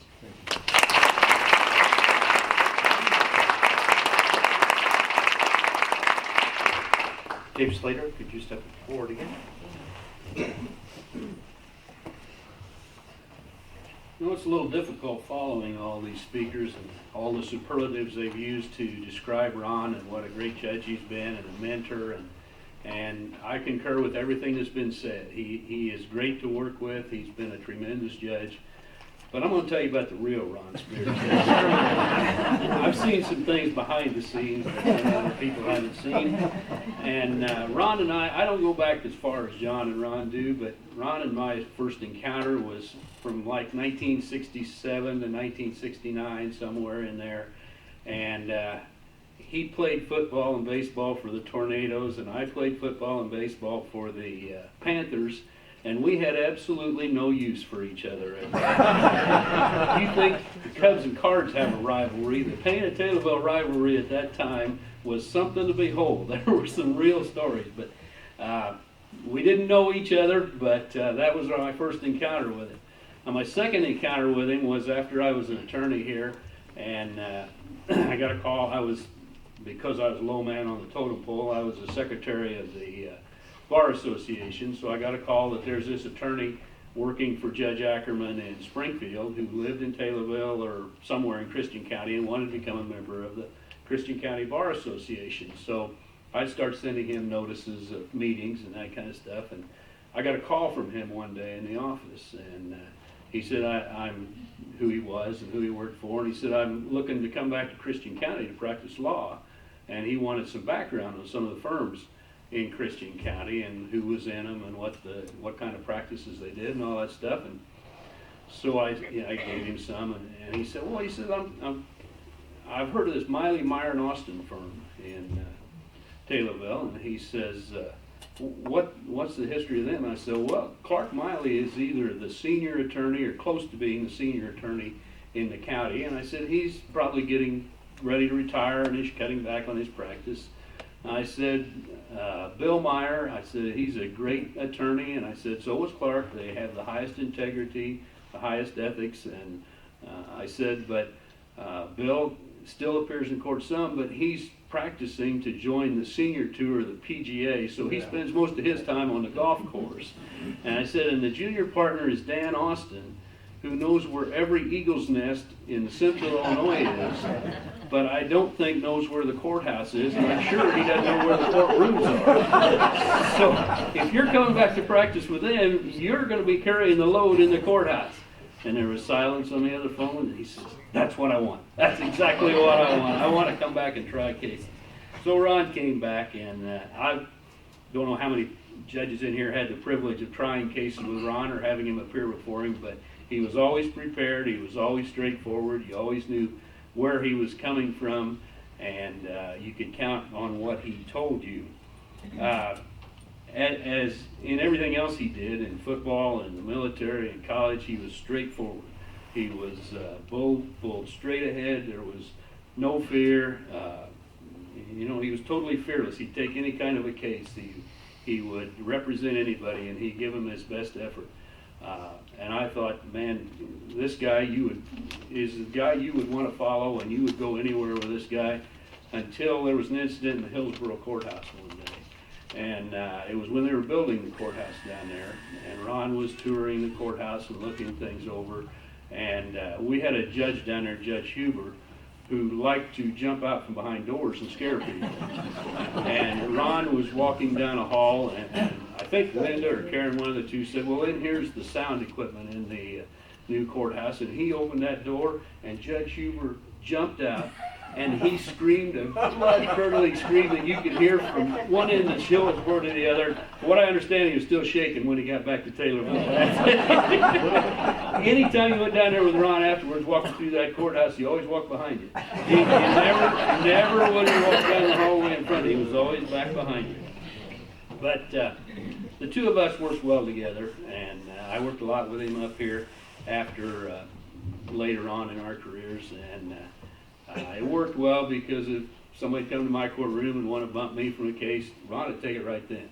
Dave Slater, could you step forward again? You know, it's a little difficult following all these speakers and all the superlatives they've used to describe Ron and what a great judge he's been and a mentor, and I concur with everything that's been said. He is great to work with. He's been a tremendous judge. But I'm going to tell you about the real Ron Spears. I've seen some things behind the scenes that other people haven't seen. And Ron and I don't go back as far as John and Ron do, but Ron and my first encounter was from like 1967 to 1969, somewhere in there. And he played football and baseball for the Tornadoes, and I played football and baseball for the Panthers. And we had absolutely no use for each other. You think the Cubs and Cards have a rivalry? The Payne-Taylorville rivalry at that time was something to behold. There were some real stories, but we didn't know each other, but that was my first encounter with him. My second encounter with him was after I was an attorney here, and I got a call. Because I was low man on the totem pole, I was the secretary of the Bar Association, so I got a call that there's this attorney working for Judge Ackerman in Springfield who lived in Taylorville or somewhere in Christian County and wanted to become a member of the Christian County Bar Association. So I started sending him notices of meetings and that kind of stuff, and I got a call from him one day in the office, and he said I'm who he was and who he worked for, and he said I'm looking to come back to Christian County to practice law, and he wanted some background on some of the firms in Christian County and who was in them and what kind of practices they did and all that stuff. And so I gave him some, and he said, well, I've heard of this Miley, Meyer and Austin firm in Taylorville, and he says, what's the history of them? And I said, well, Clark Miley is either the senior attorney or close to being the senior attorney in the county, and I said he's probably getting ready to retire and he's cutting back on his practice. I said, Bill Meyer, I said, he's a great attorney, and I said, so was Clark. They have the highest integrity, the highest ethics, and I said, but Bill still appears in court some, but he's practicing to join the senior tour of the PGA, so he spends most of his time on the golf course. And I said, and the junior partner is Dan Austin, who knows where every eagle's nest in central Illinois is, but I don't think knows where the courthouse is, and I'm sure he doesn't know where the courtrooms are. So if you're coming back to practice with him, you're going to be carrying the load in the courthouse. And there was silence on the other phone, and he says, that's what I want. That's exactly what I want. I want to come back and try cases. So Ron came back, and I don't know how many judges in here had the privilege of trying cases with Ron or having him appear before him, but he was always prepared, he was always straightforward, you always knew where he was coming from, and you could count on what he told you. As in everything else he did, in football, in the military, in college, he was straightforward. He was bold, pulled straight ahead, there was no fear. He was totally fearless. He'd take any kind of a case. He would represent anybody, and he'd give him his best effort. And I thought, man, this guy is the guy you would want to follow, and you would go anywhere with this guy, until there was an incident in the Hillsborough courthouse one day. And it was when they were building the courthouse down there, and Ron was touring the courthouse and looking things over. And we had a judge down there, Judge Huber, who liked to jump out from behind doors and scare people. And Ron was walking down a hall, and I think Linda or Karen, one of the two, said, well, then here's the sound equipment in the new courthouse. And he opened that door, and Judge Huber jumped out, and he screamed a blood-curdling scream that you could hear from one end of Shieldsboro to the other. What I understand, he was still shaking when he got back to Taylorville. Anytime you went down there with Ron afterwards, walking through that courthouse, he always walked behind you. He never would he walk down the hallway in front of you. He was always back behind you. But the two of us worked well together, and I worked a lot with him up here after later on in our careers, and it worked well because if somebody come to my courtroom and wanted to bump me from a case, Ron would take it right then.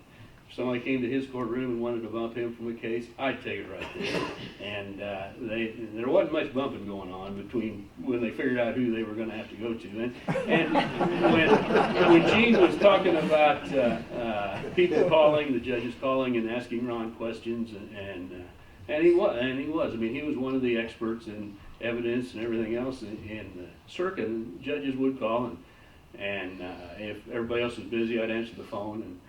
If somebody came to his courtroom and wanted to bump him from a case, I'd take it right then. And there wasn't much bumping going on between when they figured out who they were going to have to go to. And when Gene was talking about people calling, the judges calling and asking Ron questions, and he was. I mean, he was one of the experts in evidence and everything else in the circuit. And judges would call, and if everybody else was busy, I'd answer the phone,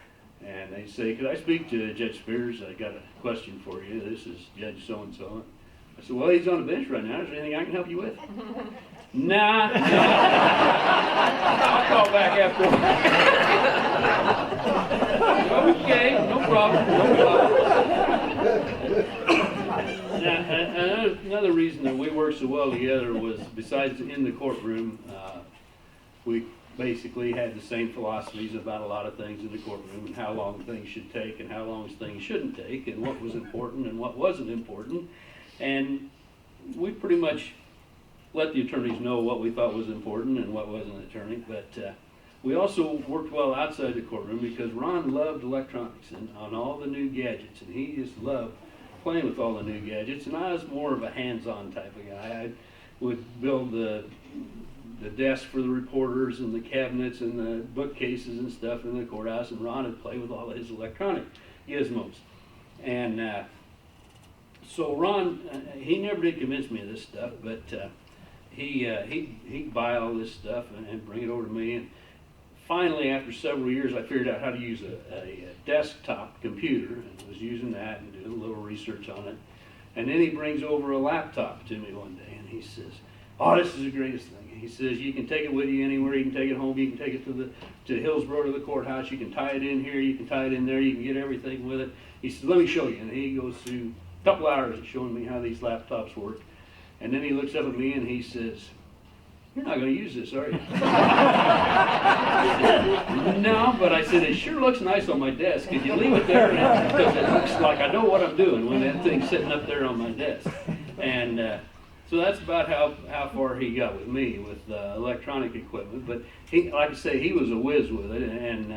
and they'd say, could I speak to Judge Spears? I got a question for you. This is Judge so-and-so. I said, well, he's on the bench right now. Is there anything I can help you with? Nah. I'll call back after. Okay, no problem. Now, another reason that we worked so well together was, besides in the courtroom, we basically had the same philosophies about a lot of things in the courtroom, and how long things should take and how long things shouldn't take, and what was important and what wasn't important. And we pretty much let the attorneys know what we thought was important and what wasn't attorney. But we also worked well outside the courtroom because Ron loved electronics and on all the new gadgets, and he just loved playing with all the new gadgets. And I was more of a hands-on type of guy. I would build the desk for the reporters and the cabinets and the bookcases and stuff in the courthouse, and Ron would play with all his electronic gizmos. And so Ron, he never did convince me of this stuff, but he'd buy all this stuff and bring it over to me. And finally, after several years, I figured out how to use a desktop computer, and was using that and doing a little research on it. And then he brings over a laptop to me one day, and he says, oh, this is the greatest thing. He says, you can take it with you anywhere. You can take it home. You can take it to Hillsboro, to the courthouse. You can tie it in here. You can tie it in there. You can get everything with it. He says, let me show you. And he goes through a couple hours of showing me how these laptops work. And then he looks up at me and he says, you're not going to use this, are you? No, but I said, it sure looks nice on my desk. Could you leave it there? Because it looks like I know what I'm doing when that thing's sitting up there on my desk. And so that's about how far he got with me with electronic equipment. But he, like I say, he was a whiz with it, and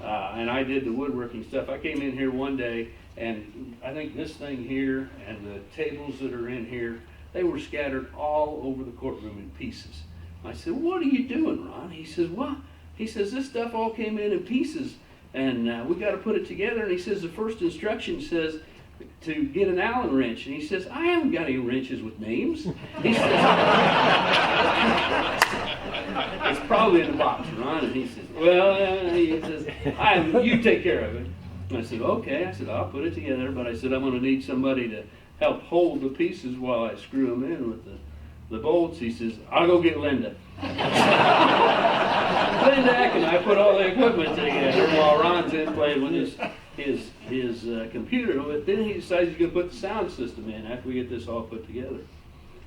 I did the woodworking stuff. I came in here one day, and I think this thing here and the tables that are in here, they were scattered all over the courtroom in pieces. I said, what are you doing, Ron? He says, well, he says, this stuff all came in pieces, and we got to put it together. And he says, the first instruction says to get an Allen wrench. And he says, I haven't got any wrenches with names. He says, it's probably in the box, Ron. And he says, well, he says, you take care of it. And I said, okay. I said, I'll put it together, but I said, I'm going to need somebody to help hold the pieces while I screw them in with the bolts. He says, I'll go get Linda. Linda and I put all the equipment together while Ron's in playing with his computer. But then he decides he's going to put the sound system in after we get this all put together.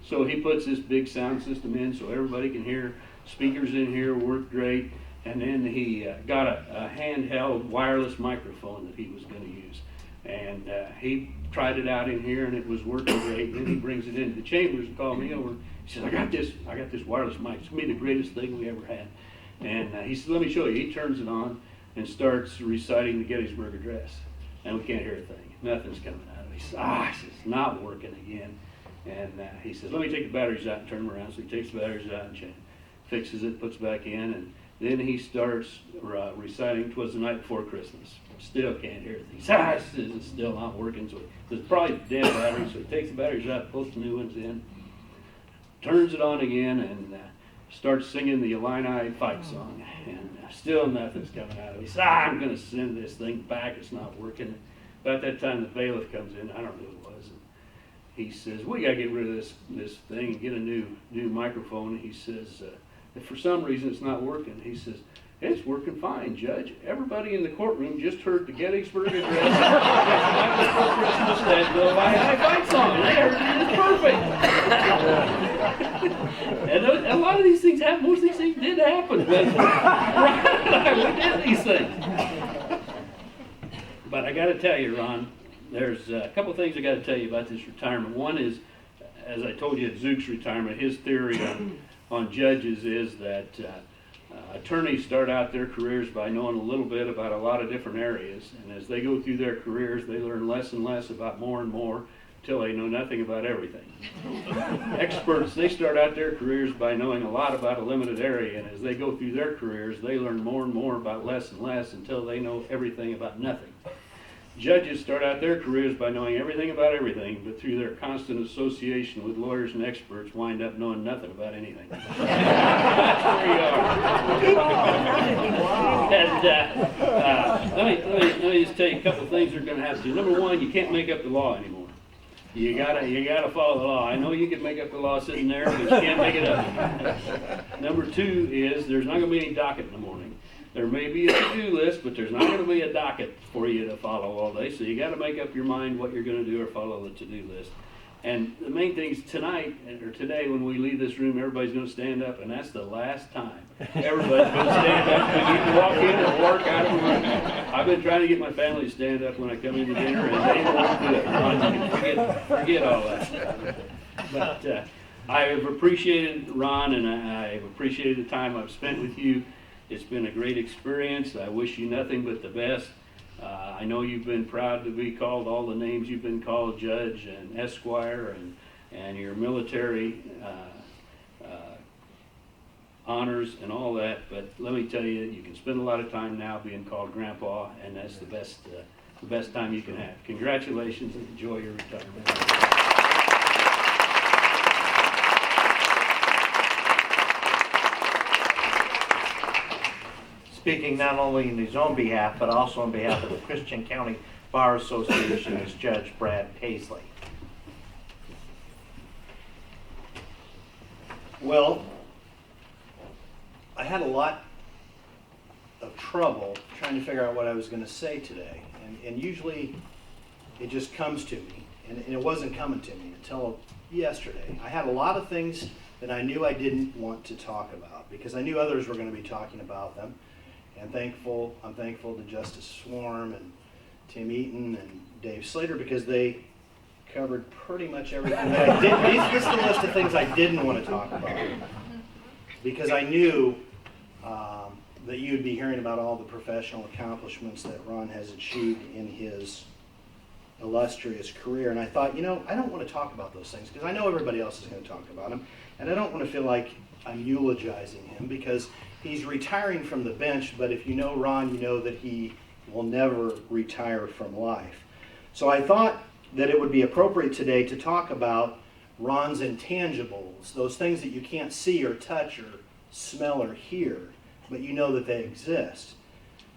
So he puts this big sound system in so everybody can hear. Speakers in here work great. And then he got a handheld wireless microphone that he was going to use. And he tried it out in here, and it was working great. And then he brings it into the chambers and called me over. He says, I got this wireless mic. It's going to be the greatest thing we ever had. And he said, let me show you. He turns it on and starts reciting the Gettysburg Address. And we can't hear a thing. Nothing's coming out of it. He says, it's not working again. And he says, let me take the batteries out and turn them around. So he takes the batteries out and fixes it, puts it back in, and Then he starts reciting "'Twas the Night Before Christmas." Still can't hear it. He says, "This is still not working." So it's probably dead battery. So he takes the batteries out, puts the new ones in, turns it on again, and starts singing the Illini fight song. And still nothing's coming out of it. He says, "I'm going to send this thing back. It's not working." About that time, the bailiff comes in. I don't know who it was. And he says, "We got to get rid of this thing and get a new microphone." He says, "If for some reason it's not working," he says, "It's working fine, Judge. Everybody in the courtroom just heard the Gettysburg Address before Christmas, that Illini fight song. They heard it. It's perfect." And a lot of these things happen. Most of these things did happen. But we did these things. But I got to tell you, Ron, there's a couple things I got to tell you about this retirement. One is, as I told you at Zook's retirement, his theory on judges is that attorneys start out their careers by knowing a little bit about a lot of different areas, and as they go through their careers, they learn less and less about more and more until they know nothing about everything. Experts, they start out their careers by knowing a lot about a limited area, and as they go through their careers, they learn more and more about less and less until they know everything about nothing. Judges start out their careers by knowing everything about everything, but through their constant association with lawyers and experts, wind up knowing nothing about anything. That's where you are. And let me just tell you a couple of things you're going to have to do. Number one, you can't make up the law anymore. You gotta follow the law. I know you can make up the law sitting there, but you can't make it up. Number two is there's not going to be any docket in the morning. There may be a to-do list, but there's not going to be a docket for you to follow all day. So you got to make up your mind what you're going to do or follow the to-do list. And the main thing is tonight or today when we leave this room, everybody's going to stand up, and that's the last time everybody's going to stand up. We need to walk in or work out of the room. I've been trying to get my family to stand up when I come into dinner, and they won't do it. Forget all that stuff. But I have appreciated Ron, and I've appreciated the time I've spent with you. It's been a great experience. I wish you nothing but the best. I know you've been proud to be called all the names you've been called, Judge and Esquire, and your military honors and all that. But let me tell you, you can spend a lot of time now being called Grandpa, and that's the best time you can have. Congratulations and enjoy your retirement. Speaking not only in his own behalf, but also on behalf of the Christian County Bar Association, is Judge Brad Paisley. Well, I had a lot of trouble trying to figure out what I was going to say today. And usually it just comes to me. And it wasn't coming to me until yesterday. I had a lot of things that I knew I didn't want to talk about because I knew others were going to be talking about them. And I'm thankful to Justice Swarm and Tim Eaton and Dave Slater because they covered pretty much everything that I did. This is the list of things I didn't want to talk about because I knew that you'd be hearing about all the professional accomplishments that Ron has achieved in his illustrious career. And I thought, I don't want to talk about those things because I know everybody else is going to talk about them. And I don't want to feel like I'm eulogizing him because he's retiring from the bench, but if you know Ron, you know that he will never retire from life. So I thought that it would be appropriate today to talk about Ron's intangibles, those things that you can't see or touch or smell or hear, but you know that they exist.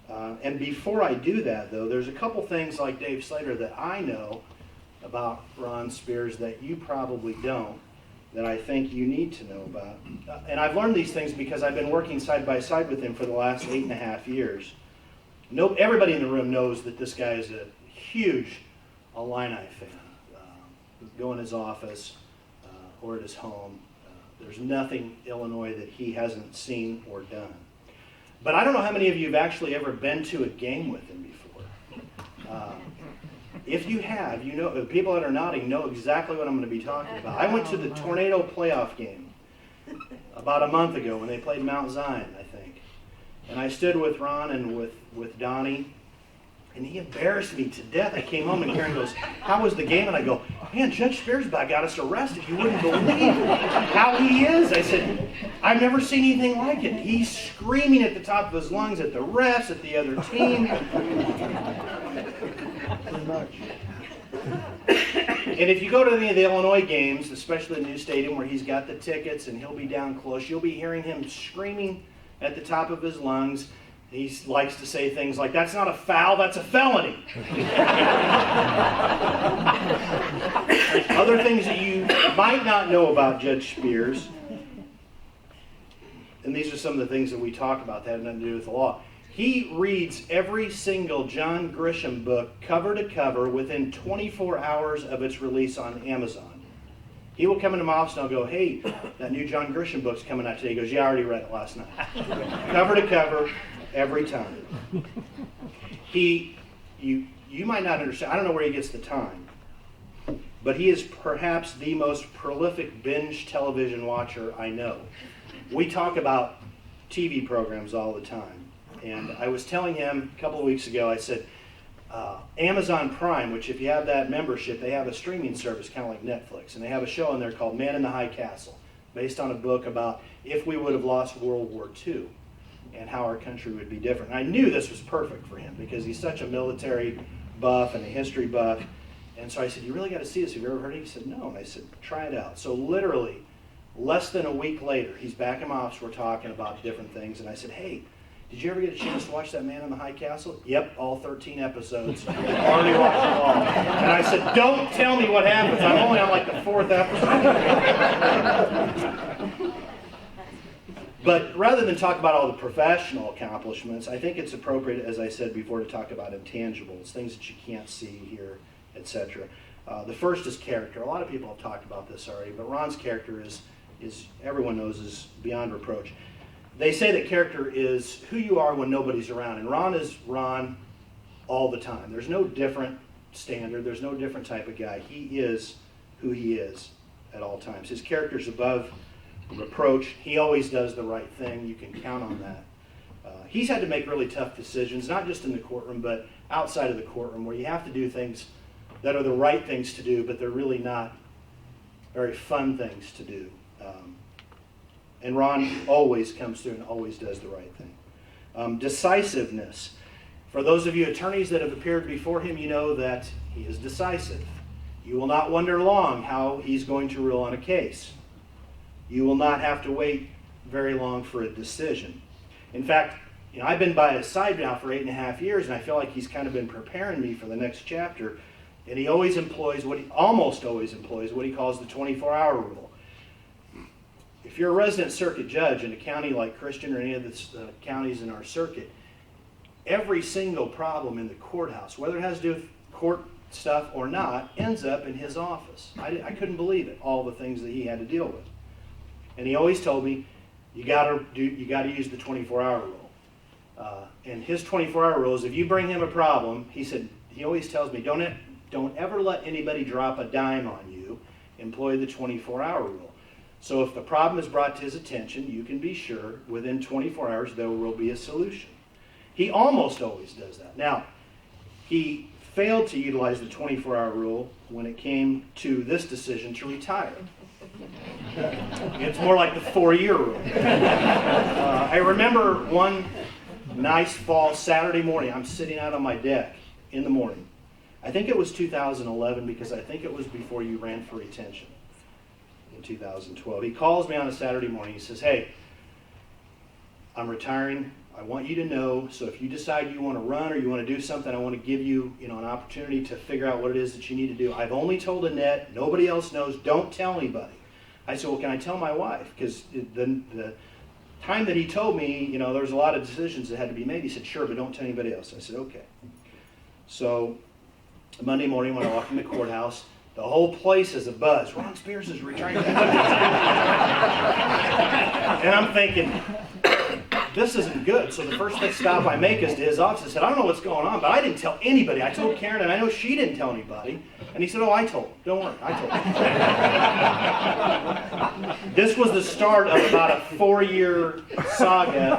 And before I do that, though, there's a couple things like Dave Slater that I know about Ron Spears that you probably don't, that I think you need to know about. And I've learned these things because I've been working side by side with him for the last 8.5 years. Everybody in the room knows that this guy is a huge Illini fan. Go in his office or at his home. There's nothing Illinois that he hasn't seen or done. But I don't know how many of you have actually ever been to a game with him before. If you have, the people that are nodding know exactly what I'm going to be talking about. I went to the Tornado playoff game about a month ago when they played Mount Zion, I think. And I stood with Ron and with Donnie And he embarrassed me to death. I came home and Karen goes, "How was the game?" And I go, "Man, Judge Spearsbaugh got us arrested. You wouldn't believe how he is." I said, "I've never seen anything like it. He's screaming at the top of his lungs at the refs, at the other team." And if you go to any of the Illinois games, especially the new stadium where he's got the tickets and he'll be down close, you'll be hearing him screaming at the top of his lungs. He likes to say things like, "That's not a foul, that's a felony." Other things that you might not know about Judge Spears, and these are some of the things that we talk about that have nothing to do with the law. He reads every single John Grisham book cover to cover within 24 hours of its release on Amazon. He will come into my office and I'll go, "Hey, that new John Grisham book's coming out today." He goes, "Yeah, I already read it last night." Cover to cover, every time. You might not understand, I don't know where he gets the time, but he is perhaps the most prolific binge television watcher I know. We talk about TV programs all the time. And I was telling him a couple of weeks ago, I said, Amazon Prime, which if you have that membership, they have a streaming service kind of like Netflix. And they have a show in there called Man in the High Castle, based on a book about if we would have lost World War II and how our country would be different. And I knew this was perfect for him because he's such a military buff and a history buff. And so I said, "You really got to see this. Have you ever heard of it?" He said, "No." And I said, "Try it out." So literally, less than a week later, he's back in my office. We're talking about different things. And I said, "Hey, did you ever get a chance to watch that Man in the High Castle?" "Yep, all 13 episodes. Already watched them all." And I said, "Don't tell me what happens. I'm only on like the 4th episode." But rather than talk about all the professional accomplishments, I think it's appropriate, as I said before, to talk about intangibles, things that you can't see, hear, etc. The first is character. A lot of people have talked about this already, but Ron's character is everyone knows, is beyond reproach. They say that character is who you are when nobody's around, and Ron is Ron all the time. There's no different standard. There's no different type of guy. He is who he is at all times. His character's above reproach. He always does the right thing. You can count on that. He's had to make really tough decisions, not just in the courtroom, but outside of the courtroom, where you have to do things that are the right things to do, but they're really not very fun things to do. And Ron always comes through and always does the right thing. Decisiveness. For those of you attorneys that have appeared before him, you know that he is decisive. You will not wonder long how he's going to rule on a case. You will not have to wait very long for a decision. In fact, I've been by his side now for 8.5 years, and I feel like he's kind of been preparing me for the next chapter. And he always employs almost always employs what he calls the 24-hour rule. If you're a resident circuit judge in a county like Christian or any of the counties in our circuit, every single problem in the courthouse, whether it has to do with court stuff or not, ends up in his office. I couldn't believe it, all the things that he had to deal with. And he always told me, you got to use the 24-hour rule. And his 24-hour rule is if you bring him a problem, he always tells me, don't ever let anybody drop a dime on you. Employ the 24-hour rule. So if the problem is brought to his attention, you can be sure within 24 hours there will be a solution. He almost always does that. Now, he failed to utilize the 24-hour rule when it came to this decision to retire. It's more like the 4-year rule. I remember one nice fall Saturday morning, I'm sitting out on my deck in the morning. I think it was 2011 because I think it was before you ran for retention in 2012. He calls me on a Saturday morning. He says, "Hey, I'm retiring. I want you to know, so if you decide you want to run or you want to do something, I want to give you, an opportunity to figure out what it is that you need to do. I've only told Annette. Nobody else knows. Don't tell anybody." I said, "Well, can I tell my wife?" Because the time that he told me, there was a lot of decisions that had to be made. He said, "Sure, but don't tell anybody else." I said, "Okay." So Monday morning when I walk in the courthouse, the whole place is abuzz. Ron Spears is retiring. And I'm thinking, this isn't good. So the first stop I make is to his office. I said, I don't know what's going on, but I didn't tell anybody. I told Karen, and I know she didn't tell anybody. And he said, oh, I told him. Don't worry, I told him. This was the start of about a 4-year saga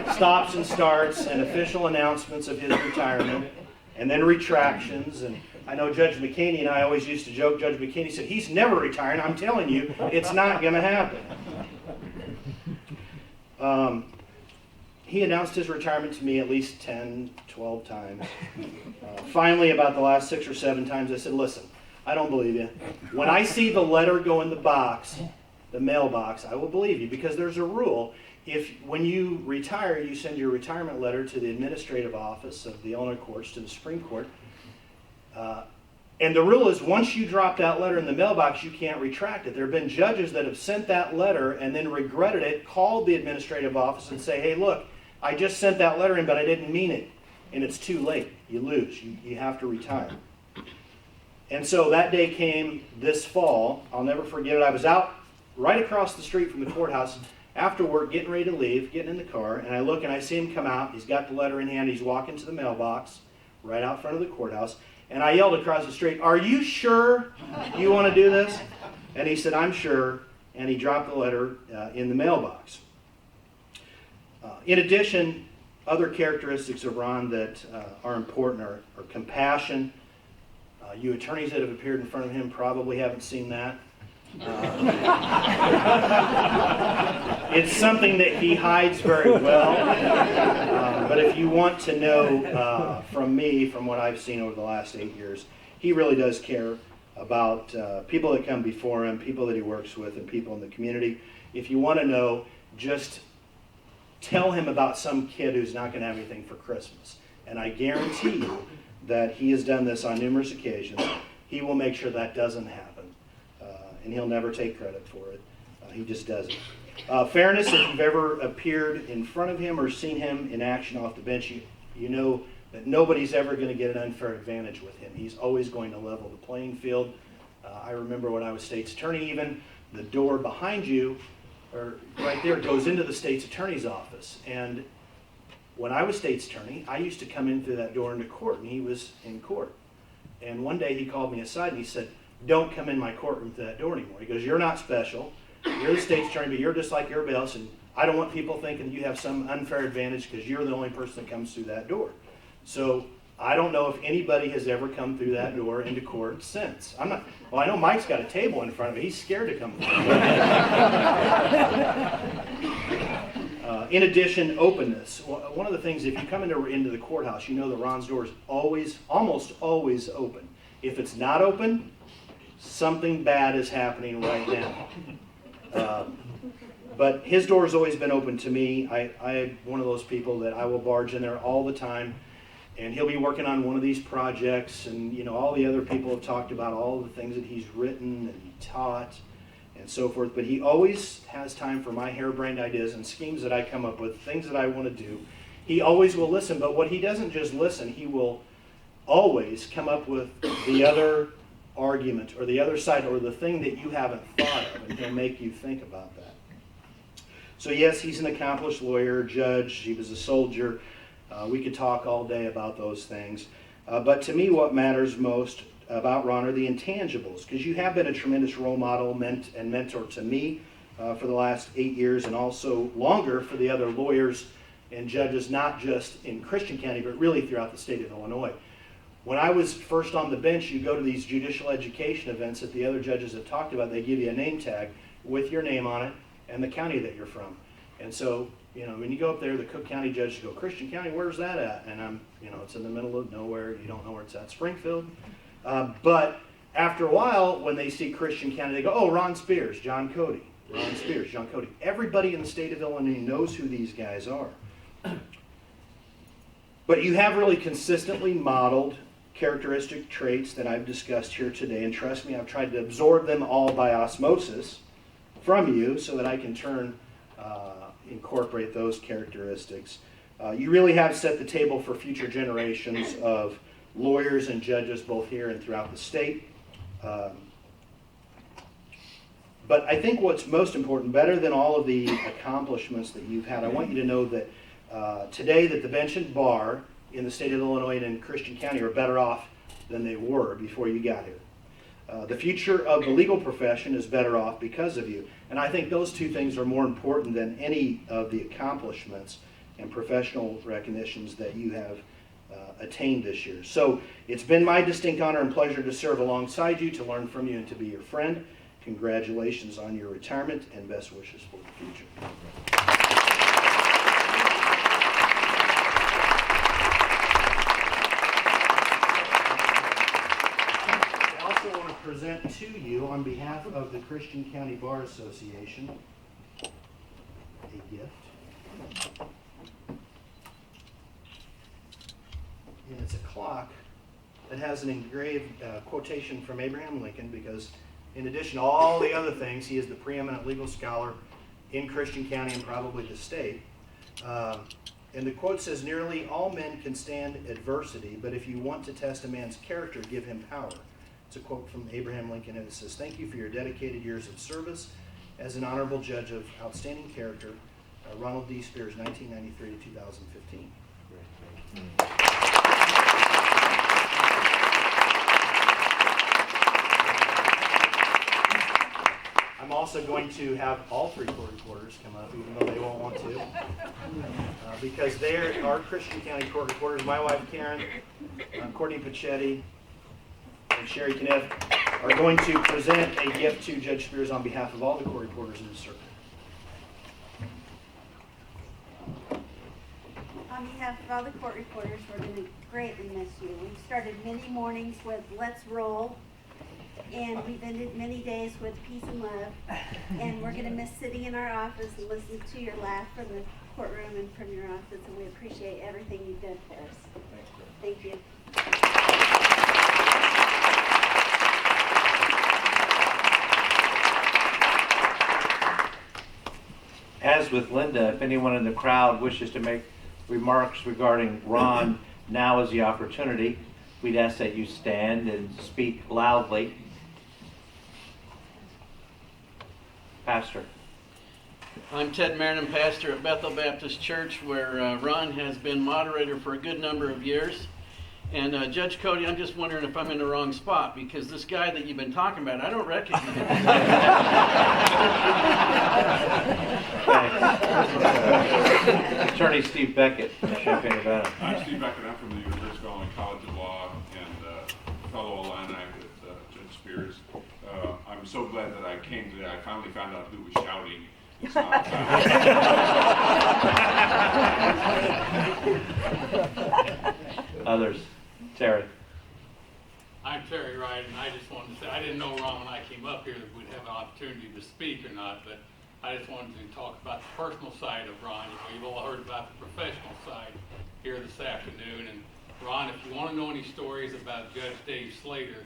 of stops and starts and official announcements of his retirement, and then retractions. And I know Judge McKinney and I always used to joke. Judge McKinney said, he's never retiring. I'm telling you, it's not going to happen. He announced his retirement to me at least 10, 12 times. Finally, about the last 6 or 7 times, I said, listen, I don't believe you. When I see the letter go in the box, the mailbox, I will believe you, because there's a rule. When you retire, you send your retirement letter to the administrative office of the Illinois courts, to the Supreme Court. And the rule is, once you drop that letter in the mailbox, you can't retract it. There have been judges that have sent that letter and then regretted it, called the administrative office and say, hey, look, I just sent that letter in, but I didn't mean it. And it's too late. You lose. You have to retire. And so that day came this fall. I'll never forget it. I was out right across the street from the courthouse after work, getting ready to leave, getting in the car, and I look and I see him come out. He's got the letter in hand. He's walking to the mailbox right out front of the courthouse. And I yelled across the street, are you sure you want to do this? And he said, I'm sure. And he dropped the letter in the mailbox. In addition, other characteristics of Ron that are important are compassion. You attorneys that have appeared in front of him probably haven't seen that. It's something that he hides very well. But if you want to know from me, from what I've seen over the last 8 years, he really does care about people that come before him, people that he works with, and people in the community. If you want to know, just tell him about some kid who's not going to have anything for Christmas. And I guarantee you that he has done this on numerous occasions. He will make sure that doesn't happen. And he'll never take credit for it. He just does it. Fairness, if you've ever appeared in front of him or seen him in action off the bench, you know that nobody's ever going to get an unfair advantage with him. He's always going to level the playing field. I remember when I was state's attorney even, the door behind you, or right there, goes into the state's attorney's office. And when I was state's attorney, I used to come in through that door into court, and he was in court. And one day he called me aside and he said, don't come in my courtroom through that door anymore. He goes, you're not special. You're the state's attorney, but you're just like everybody else, and I don't want people thinking that you have some unfair advantage because you're the only person that comes through that door. So I don't know if anybody has ever come through that door into court since. Well, I know Mike's got a table in front of him. He's scared to come through. In addition, openness. One of the things, if you come into the courthouse, you know that Ron's door is almost always open. If it's not open, something bad is happening right now. But his door has always been open to me. I'm one of those people that I will barge in there all the time, and he'll be working on one of these projects, and all the other people have talked about all the things that he's written and taught and so forth. But he always has time for my harebrained ideas and schemes that I come up with, things that I want to do. He always will listen, but what he doesn't just listen, he will always come up with the other argument or the other side or the thing that you haven't thought of, and he'll make you think about that. So yes, he's an accomplished lawyer, judge, he was a soldier. We could talk all day about those things. But to me, what matters most about Ron are the intangibles, because you have been a tremendous role model and mentor to me for the last 8 years, and also longer for the other lawyers and judges, not just in Christian County, but really throughout the state of Illinois. When I was first on the bench, you go to these judicial education events that the other judges have talked about. They give you a name tag with your name on it and the county that you're from. And so, when you go up there, the Cook County judges go, Christian County, where's that at? And I'm, it's in the middle of nowhere. You don't know where it's at. Springfield. But after a while, when they see Christian County, they go, oh, Ron Spears, John Cody. Ron Spears, John Cody. Everybody in the state of Illinois knows who these guys are. But you have really consistently modeled characteristic traits that I've discussed here today, and trust me, I've tried to absorb them all by osmosis from you so that I can incorporate those characteristics. You really have set the table for future generations of lawyers and judges both here and throughout the state. But I think what's most important, better than all of the accomplishments that you've had, I want you to know that today that the bench and bar in the state of Illinois and in Christian County are better off than they were before you got here. The future of the legal profession is better off because of you. And I think those two things are more important than any of the accomplishments and professional recognitions that you have attained this year. So it's been my distinct honor and pleasure to serve alongside you, to learn from you, and to be your friend. Congratulations on your retirement and best wishes for the future. I also want to present to you, on behalf of the Christian County Bar Association, a gift. And it's a clock that has an engraved quotation from Abraham Lincoln, because in addition to all the other things, he is the preeminent legal scholar in Christian County and probably the state. And the quote says, "Nearly all men can stand adversity, but if you want to test a man's character, give him power." It's a quote from Abraham Lincoln, and it says, "Thank you for your dedicated years of service as an honorable judge of outstanding character, Ronald D. Spears, 1993 to 2015. I'm also going to have all three court reporters come up, even though they won't want to, because they are Christian County court reporters. My wife Karen, Courtney Pachetti, and Sherry Kniff are going to present a gift to Judge Spears on behalf of all the court reporters in the circuit. On behalf of all the court reporters, we're going to greatly miss you. We've started many mornings with Let's Roll, and we've ended many days with Peace and Love, and we're going to miss sitting in our office and listening to your laugh from the courtroom and from your office, and we appreciate everything you've done for us. Thank you. As with Linda, if anyone in the crowd wishes to make remarks regarding Ron, now is the opportunity. We'd ask that you stand and speak loudly. Pastor. I'm Ted Marion, pastor at Bethel Baptist Church, where Ron has been moderator for a good number of years. And Judge Cody, I'm just wondering if I'm in the wrong spot, because this guy that you've been talking about, I don't recognize. Attorney Steve Beckett, Champaign Urbana. I'm Steve Beckett. I'm from the University of Illinois College of Law and fellow alumni with Judge Spears. I'm so glad that I came today. I finally found out who was shouting. It's not Others. Terry. I'm Terry Wright, and I just wanted to say, I didn't know, Ron, when I came up here that we'd have an opportunity to speak or not, but I just wanted to talk about the personal side of Ron. You know, you've all heard about the professional side here this afternoon. And Ron, if you want to know any stories about Judge Dave Slater,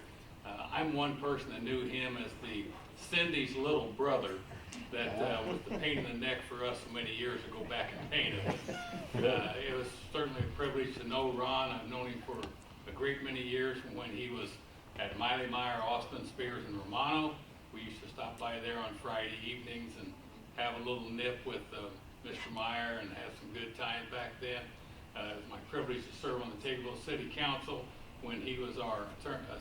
I'm one person that knew him as the Cindy's little brother that was the pain in the neck for us so many years ago back in Painted. It was certainly a privilege to know Ron. I've known him for a great many years from when he was at Miley Meyer, Austin, Spears, and Romano. We used to stop by there on Friday evenings and have a little nip with Mr. Meyer and have some good times back then. It was my privilege to serve on the Taylorville City Council when he was our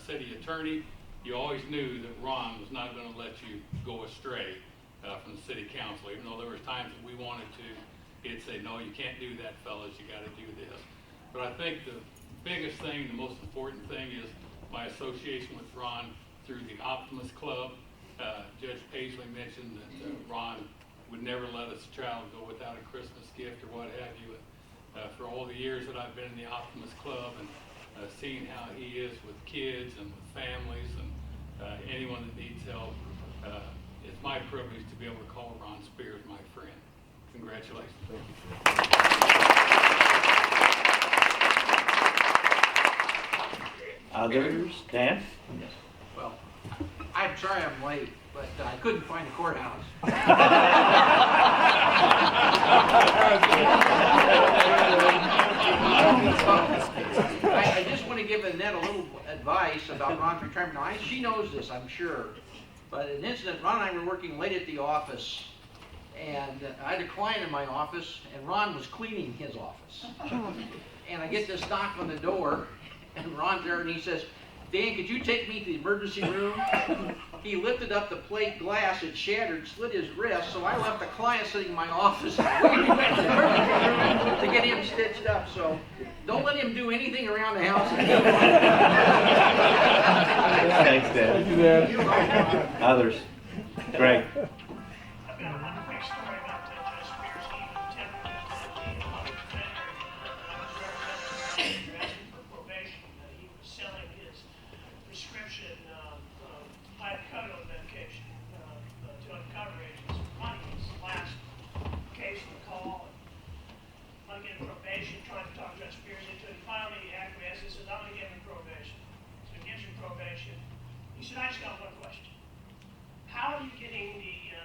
city attorney. You always knew that Ron was not going to let you go astray from the city council, even though there was times that we wanted to. He'd say, "No, you can't do that, fellas. You got to do this." But I think the biggest thing, the most important thing, is my association with Ron through the Optimist Club. Judge Paisley mentioned that Ron would never let his child go without a Christmas gift or what have you. For all the years that I've been in the Optimist Club and seeing how he is with kids and with families and anyone that needs help, it's my privilege to be able to call Ron Spears my friend. Congratulations. Others? Dan? Well, I'm sorry I'm late, but I couldn't find the courthouse. I just want to give Annette a little advice about Ron's retirement. Now, she knows this, I'm sure, But an incident, Ron and I were working late at the office, and I had a client in my office, and Ron was cleaning his office. And I get this knock on the door, and Ron's there, and he says, "Dan, could you take me to the emergency room?" He lifted up the plate glass, it shattered, slit his wrist, so I left the client sitting in my office waiting at the emergency room to get him stitched up. So don't let him do anything around the house. Thanks, Dan. Others? Greg? I've got a wonderful story about Judge Spears. He attempted asking for probation. He was selling his prescription hydrocodone medication to undercover agents for money. It was the last case of the call. I'm going to get probation, trying to talk Judge Spears into it. Finally, he acquiesced and said, "I'm going to give him probation." So he gives him probation. He said, "I just got one question. How are you getting the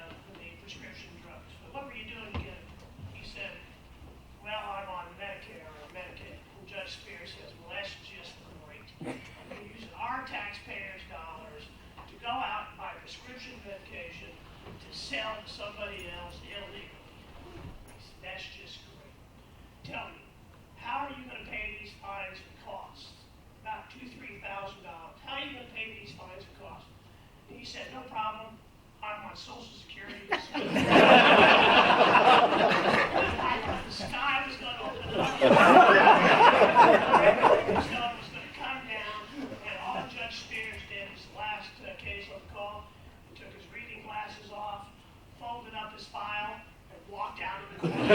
prescription drugs? What were you doing to get them?" He said, "Well, I'm on Medicare or Medicaid." And Judge Spears says, "Well, that's just great. You're using our taxpayers' dollars to go out and buy prescription medication to sell to somebody else illegally. He said, that's just great. Tell me, how are you going to pay these fines and costs? About $2,000, $3,000. How are you going to pay these fines and costs?" And he said, "No problem. I'm on Social Security." I thought the sky was going to open up. The stone was going to come down, and all Judge Spears did was the last case on the call. He took his reading glasses off, folded up his file, and walked out of the court.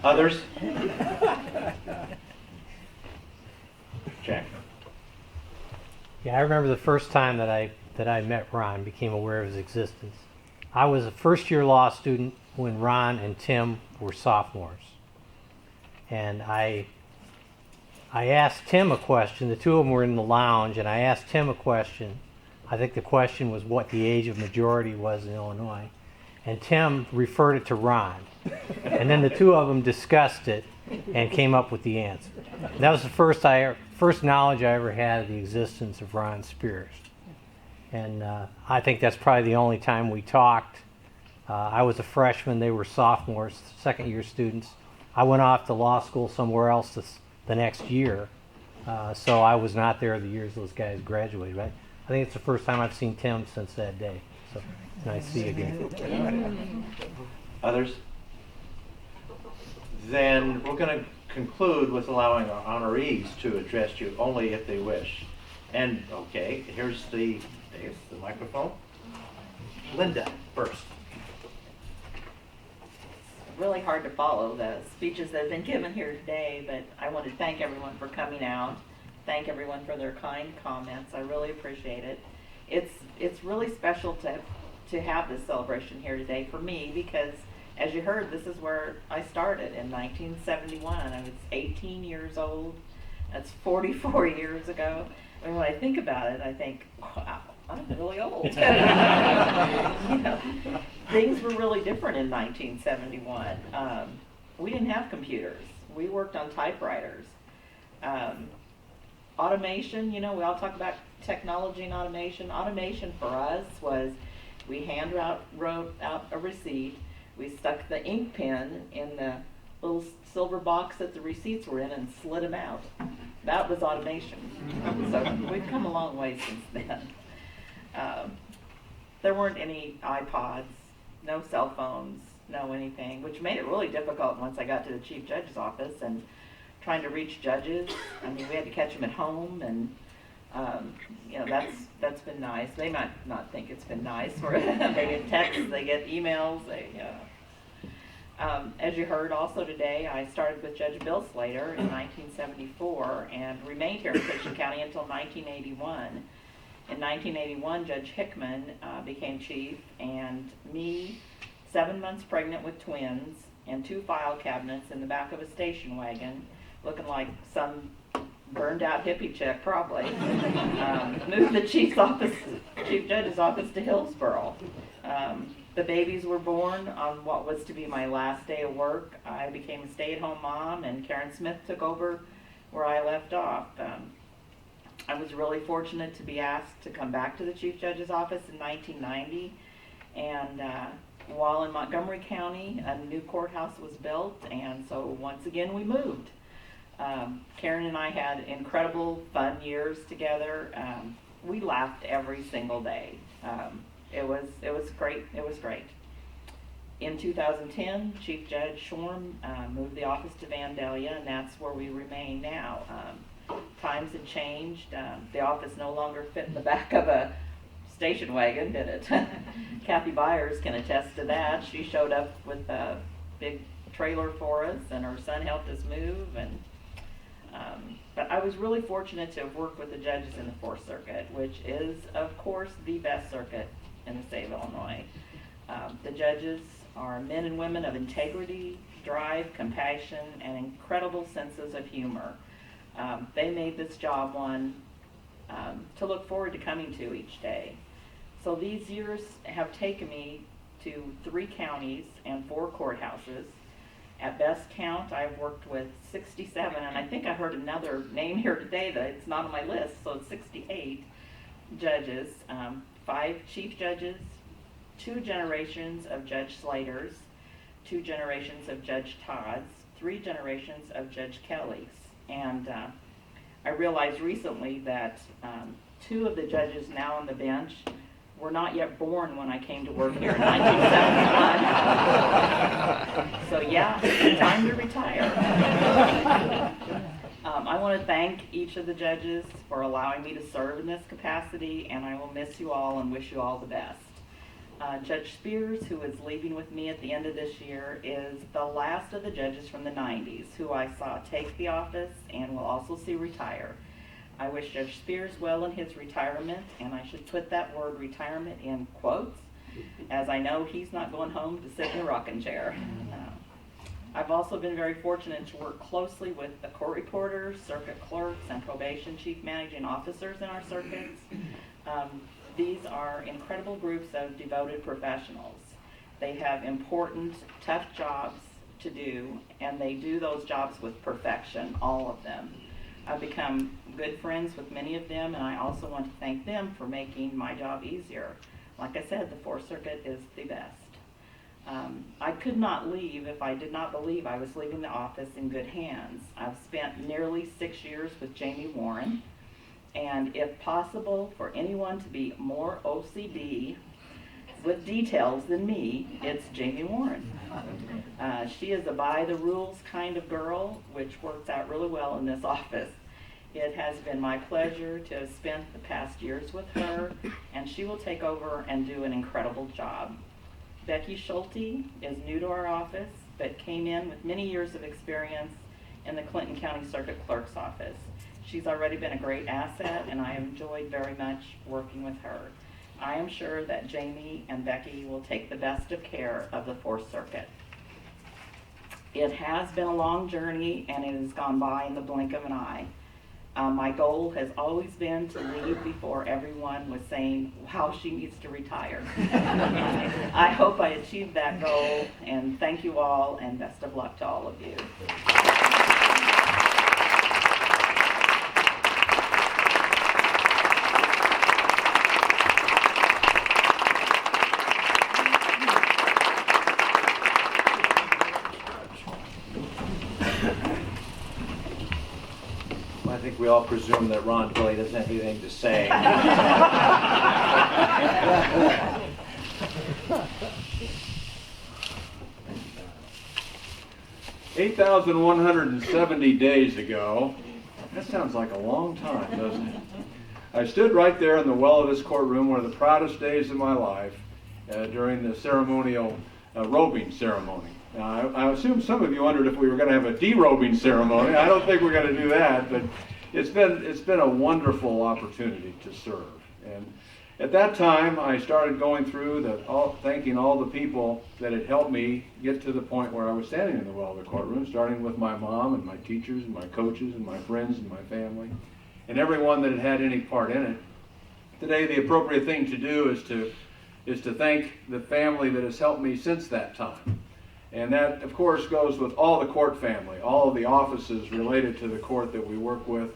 Others? Jack? Yeah, I remember the first time that I met Ron, became aware of his existence. I was a first-year law student when Ron and Tim were sophomores. And I asked Tim a question. The two of them were in the lounge, and I asked Tim a question. I think the question was what the age of majority was in Illinois. And Tim referred it to Ron. And then the two of them discussed it and came up with the answer. That was the first knowledge I ever had of the existence of Ron Spears. And I think that's probably the only time we talked. I was a freshman, they were sophomores, second year students. I went off to law school somewhere else the next year, so I was not there the years those guys graduated. But I think it's the first time I've seen Tim since that day. So nice to see you again. Others? Then we're going to conclude with allowing our honorees to address you only if they wish. And okay, here's the microphone. Linda first. Really hard to follow the speeches that have been given here today, but I want to thank everyone for coming out. Thank everyone for their kind comments. I really appreciate it. It's really special to have this celebration here today for me because, as you heard, this is where I started in 1971. I was 18 years old. That's 44 years ago. I mean, when I think about it, I think, wow, I'm really old. You know, things were really different in 1971. We didn't have computers. We worked on typewriters. Automation, you know, we all talk about technology and automation. Automation for us was we wrote out a receipt. We stuck the ink pen in the little silver box that the receipts were in and slid them out. That was automation. So we've come a long way since then. There weren't any iPods, no cell phones, no anything, which made it really difficult once I got to the chief judge's office and trying to reach judges. I mean, we had to catch them at home, and you know, that's been nice. They might not think it's been nice. They get texts, they get emails. As you heard also today, I started with Judge Bill Slater in 1974 and remained here in Kitchen County until 1981. In 1981, Judge Hickman became chief, and me, 7 months pregnant with twins, and 2 file cabinets in the back of a station wagon, looking like some burned out hippie chick probably, moved the chief judge's office to Hillsborough. The babies were born on what was to be my last day of work. I became a stay-at-home mom, and Karen Smith took over where I left off. I I was really fortunate to be asked to come back to the Chief Judge's office in 1990. And while in Montgomery County, a new courthouse was built, and so once again we moved. Karen and I had incredible fun years together. We laughed every single day. It was great. It was great. In 2010, Chief Judge Shorm moved the office to Vandalia, and that's where we remain now. Times had changed. The office no longer fit in the back of a station wagon, did it? Kathy Byers can attest to that. She showed up with a big trailer for us, and her son helped us move. But I was really fortunate to have worked with the judges in the Fourth Circuit, which is, of course, the best circuit in the state of Illinois. The judges are men and women of integrity, drive, compassion, and incredible senses of humor. They made this job one to look forward to coming to each day. So these years have taken me to 3 counties and 4 courthouses. At best count, I've worked with 67, and I think I heard another name here today that it's not on my list, so it's 68 judges, 5 chief judges, 2 generations of Judge Slaters, 2 generations of Judge Todds, 3 generations of Judge Kellys. And I realized recently that 2 of the judges now on the bench were not yet born when I came to work here in 1971. So yeah, it's time to retire. I want to thank each of the judges for allowing me to serve in this capacity, and I will miss you all and wish you all the best. Judge Spears, who is leaving with me at the end of this year, is the last of the judges from the 90s who I saw take the office and will also see retire. I wish Judge Spears well in his retirement, and I should put that word retirement in quotes, as I know he's not going home to sit in a rocking chair. I've also been very fortunate to work closely with the court reporters, circuit clerks, and probation chief managing officers in our circuits. These are incredible groups of devoted professionals. They have important, tough jobs to do, and they do those jobs with perfection, all of them. I've become good friends with many of them, and I also want to thank them for making my job easier. Like I said, the Fourth Circuit is the best. I could not leave if I did not believe I was leaving the office in good hands. I've spent nearly 6 years with Jamie Warren, and if possible for anyone to be more OCD with details than me, it's Jamie Warren. She is a by-the-rules kind of girl, which works out really well in this office. It has been my pleasure to have spent the past years with her, and she will take over and do an incredible job. Becky Schulte is new to our office, but came in with many years of experience in the Clinton County Circuit Clerk's office. She's already been a great asset, and I have enjoyed very much working with her. I am sure that Jamie and Becky will take the best of care of the Fourth Circuit. It has been a long journey, and it has gone by in the blink of an eye. My goal has always been to leave before everyone was saying, wow, she needs to retire. I hope I achieved that goal, and thank you all, and best of luck to all of you. I think we all presume that Ron really doesn't have anything to say. 8,170 days ago, that sounds like a long time, doesn't it? I stood right there in the well of this courtroom, one of the proudest days of my life, during the ceremonial robing ceremony. Now, I assume some of you wondered if we were going to have a derobing ceremony. I don't think we're going to do that, but it's been a wonderful opportunity to serve. And at that time, I started going through thanking all the people that had helped me get to the point where I was standing in the well of the courtroom, starting with my mom and my teachers and my coaches and my friends and my family, and everyone that had had any part in it. Today, the appropriate thing to do is to thank the family that has helped me since that time. And that, of course, goes with all the court family, all of the offices related to the court that we work with,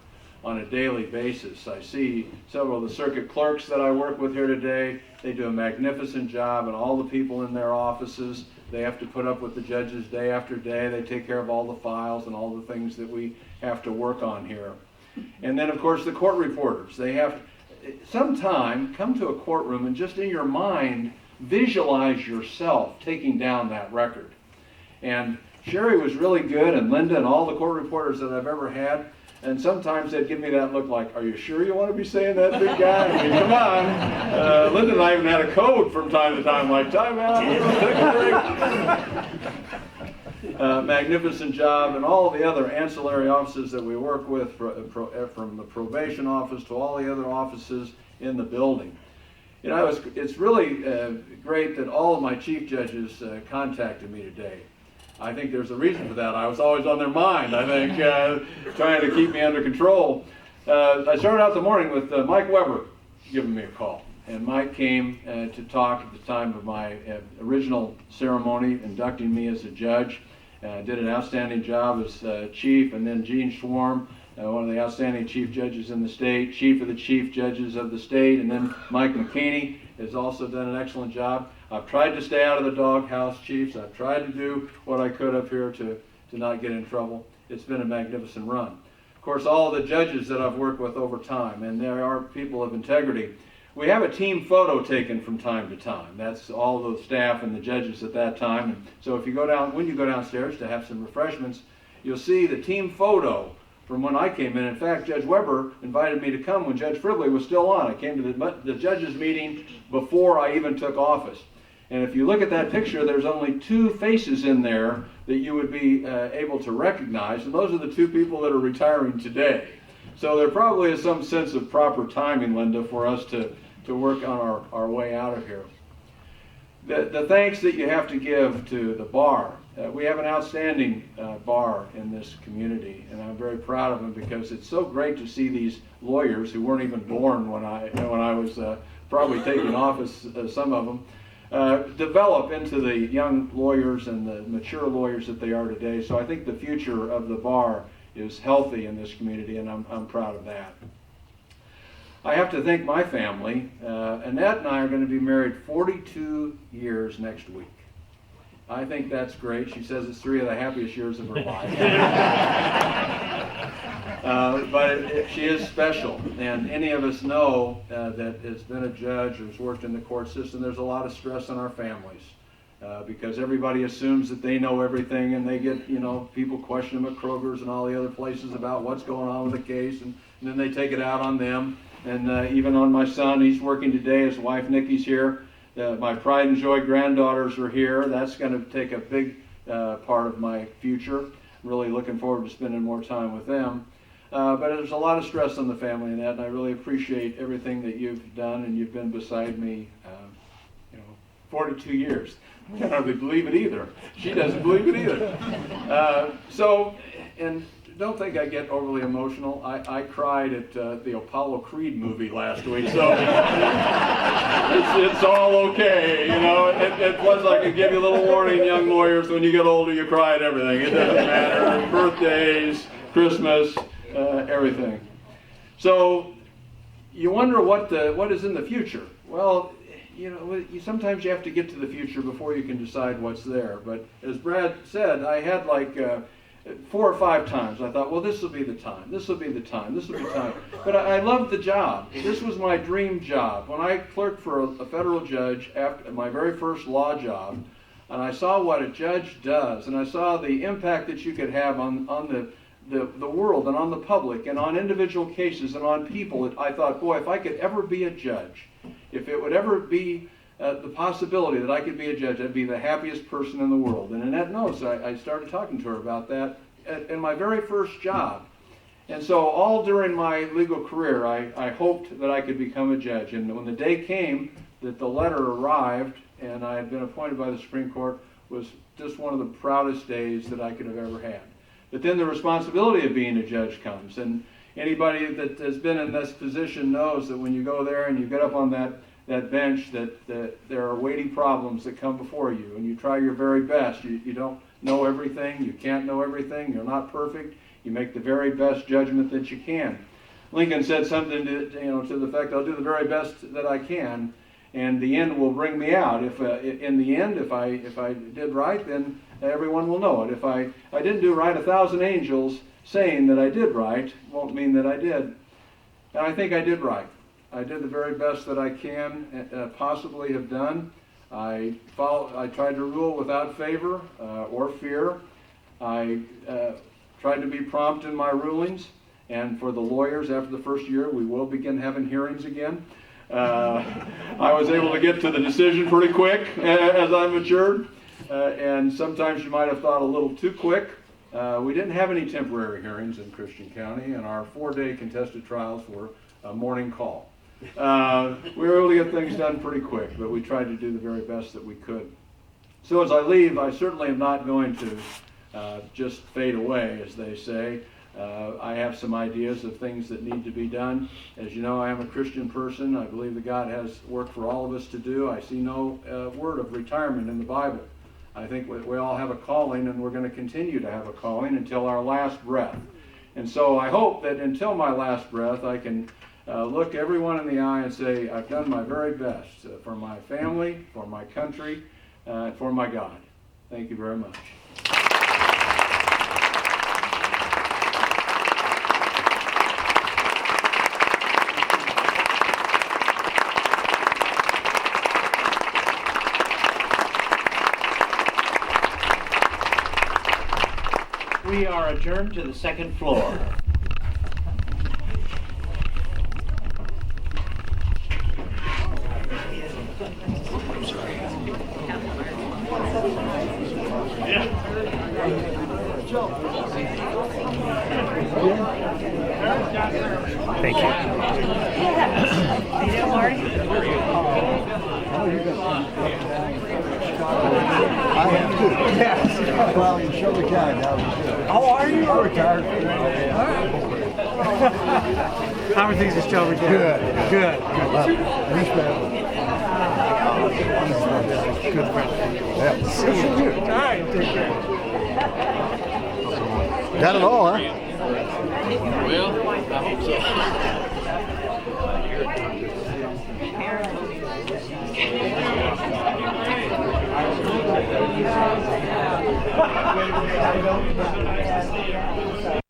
on a daily basis. I see several of the circuit clerks that I work with here today. They do a magnificent job, and all the people in their offices, they have to put up with the judges day after day. They take care of all the files and all the things that we have to work on here. And then, of course, the court reporters. They have sometime come to a courtroom and just in your mind visualize yourself taking down that record. And Sherry was really good, and Linda and all the court reporters that I've ever had. And sometimes they'd give me that look like, are you sure you want to be saying that, big guy? I mean, come on. Linda and I even had a code from time to time, like, time out, take a break. Magnificent job, and all the other ancillary offices that we work with, from the probation office to all the other offices in the building. You know, it's really great that all of my chief judges contacted me today. I think there's a reason for that. I was always on their mind, I think, trying to keep me under control. I started out the morning with Mike Weber giving me a call. And Mike came to talk at the time of my original ceremony, inducting me as a judge. Did an outstanding job as chief, and then Gene Schwarm, one of the outstanding chief judges in the state, chief of the chief judges of the state, and then Mike McKinney has also done an excellent job. I've tried to stay out of the doghouse, chiefs. I've tried to do what I could up here to not get in trouble. It's been a magnificent run. Of course, all the judges that I've worked with over time, and there are people of integrity. We have a team photo taken from time to time. That's all the staff and the judges at that time. And so if you go down, when you go downstairs to have some refreshments, you'll see the team photo from when I came in. In fact, Judge Weber invited me to come when Judge Fribley was still on. I came to the judges meeting before I even took office. And if you look at that picture, there's only two faces in there that you would be able to recognize, and those are the two people that are retiring today. So there probably is some sense of proper timing, Linda, for us to work on our way out of here. The thanks that you have to give to the bar. We have an outstanding bar in this community, and I'm very proud of them because it's so great to see these lawyers who weren't even born when I was probably taking office, some of them, develop into the young lawyers and the mature lawyers that they are today. So I think the future of the bar is healthy in this community, and I'm proud of that. I have to thank my family. Annette and I are going to be married 42 years next week. I think that's great. She says it's 3 of the happiest years of her life. But she is special, and any of us know that has been a judge or has worked in the court system, there's a lot of stress on our families because everybody assumes that they know everything, and they get, people question them at Kroger's and all the other places about what's going on with the case, and then they take it out on them. And even on my son, he's working today. His wife Nikki's here. My pride and joy granddaughters are here. That's going to take a big part of my future. I'm really looking forward to spending more time with them. But there's a lot of stress on the family in that, and I really appreciate everything that you've done, and you've been beside me, 42 years. I can't hardly believe it either. She doesn't believe it either. And don't think I get overly emotional. I cried at the Apollo Creed movie last week, so it's all okay. It was I could give you a little warning, young lawyers, when you get older you cry at everything. It doesn't matter. Birthdays, Christmas, everything. So you wonder what is in the future. Well, sometimes you have to get to the future before you can decide what's there. But as Brad said, I had 4 or 5 times I thought, well, this will be the time, this will be the time, this will be the time. But I loved the job. This was my dream job. When I clerked for a federal judge after my very first law job, and I saw what a judge does, and I saw the impact that you could have on the world and on the public and on individual cases and on people, I thought, boy, if I could ever be a judge, if it would ever be the possibility that I could be a judge, I'd be the happiest person in the world. And Annette knows. I started talking to her about that in my very first job. And so all during my legal career, I hoped that I could become a judge. And when the day came that the letter arrived and I had been appointed by the Supreme Court, was just one of the proudest days that I could have ever had. But then the responsibility of being a judge comes. And anybody that has been in this position knows that when you go there and you get up on that bench, that there are weighty problems that come before you, and you try your very best. You don't know everything, you can't know everything, you're not perfect, you make the very best judgment that you can. Lincoln said something to the effect, I'll do the very best that I can, and the end will bring me out. If in the end, if I did right, then everyone will know it. If I didn't do right, 1,000 angels saying that I did right won't mean that I did. And I think I did right. I did the very best that I can possibly have done. I tried to rule without favor or fear. I tried to be prompt in my rulings. And for the lawyers, after the first year, we will begin having hearings again. I was able to get to the decision pretty quick as I matured. And sometimes you might have thought a little too quick. We didn't have any temporary hearings in Christian County, and our 4-day contested trials were a morning call. We were able to get things done pretty quick, but we tried to do the very best that we could. So as I leave, I certainly am not going to just fade away, as they say. I have some ideas of things that need to be done. As you know, I am a Christian person. I believe that God has work for all of us to do. I see no word of retirement in the Bible. I think we all have a calling, and we're going to continue to have a calling until our last breath. And so I hope that until my last breath, I can look everyone in the eye and say, I've done my very best for my family, for my country, for my God. Thank you very much. We are adjourned to the second floor. Thank you. I have to. Yes. Well, you surely can. How are you? I'm retired. How are things at Shelby? Good. Good. Good friend. Yeah. See you. All right. Take care. Got it all, huh? Well, I hope so.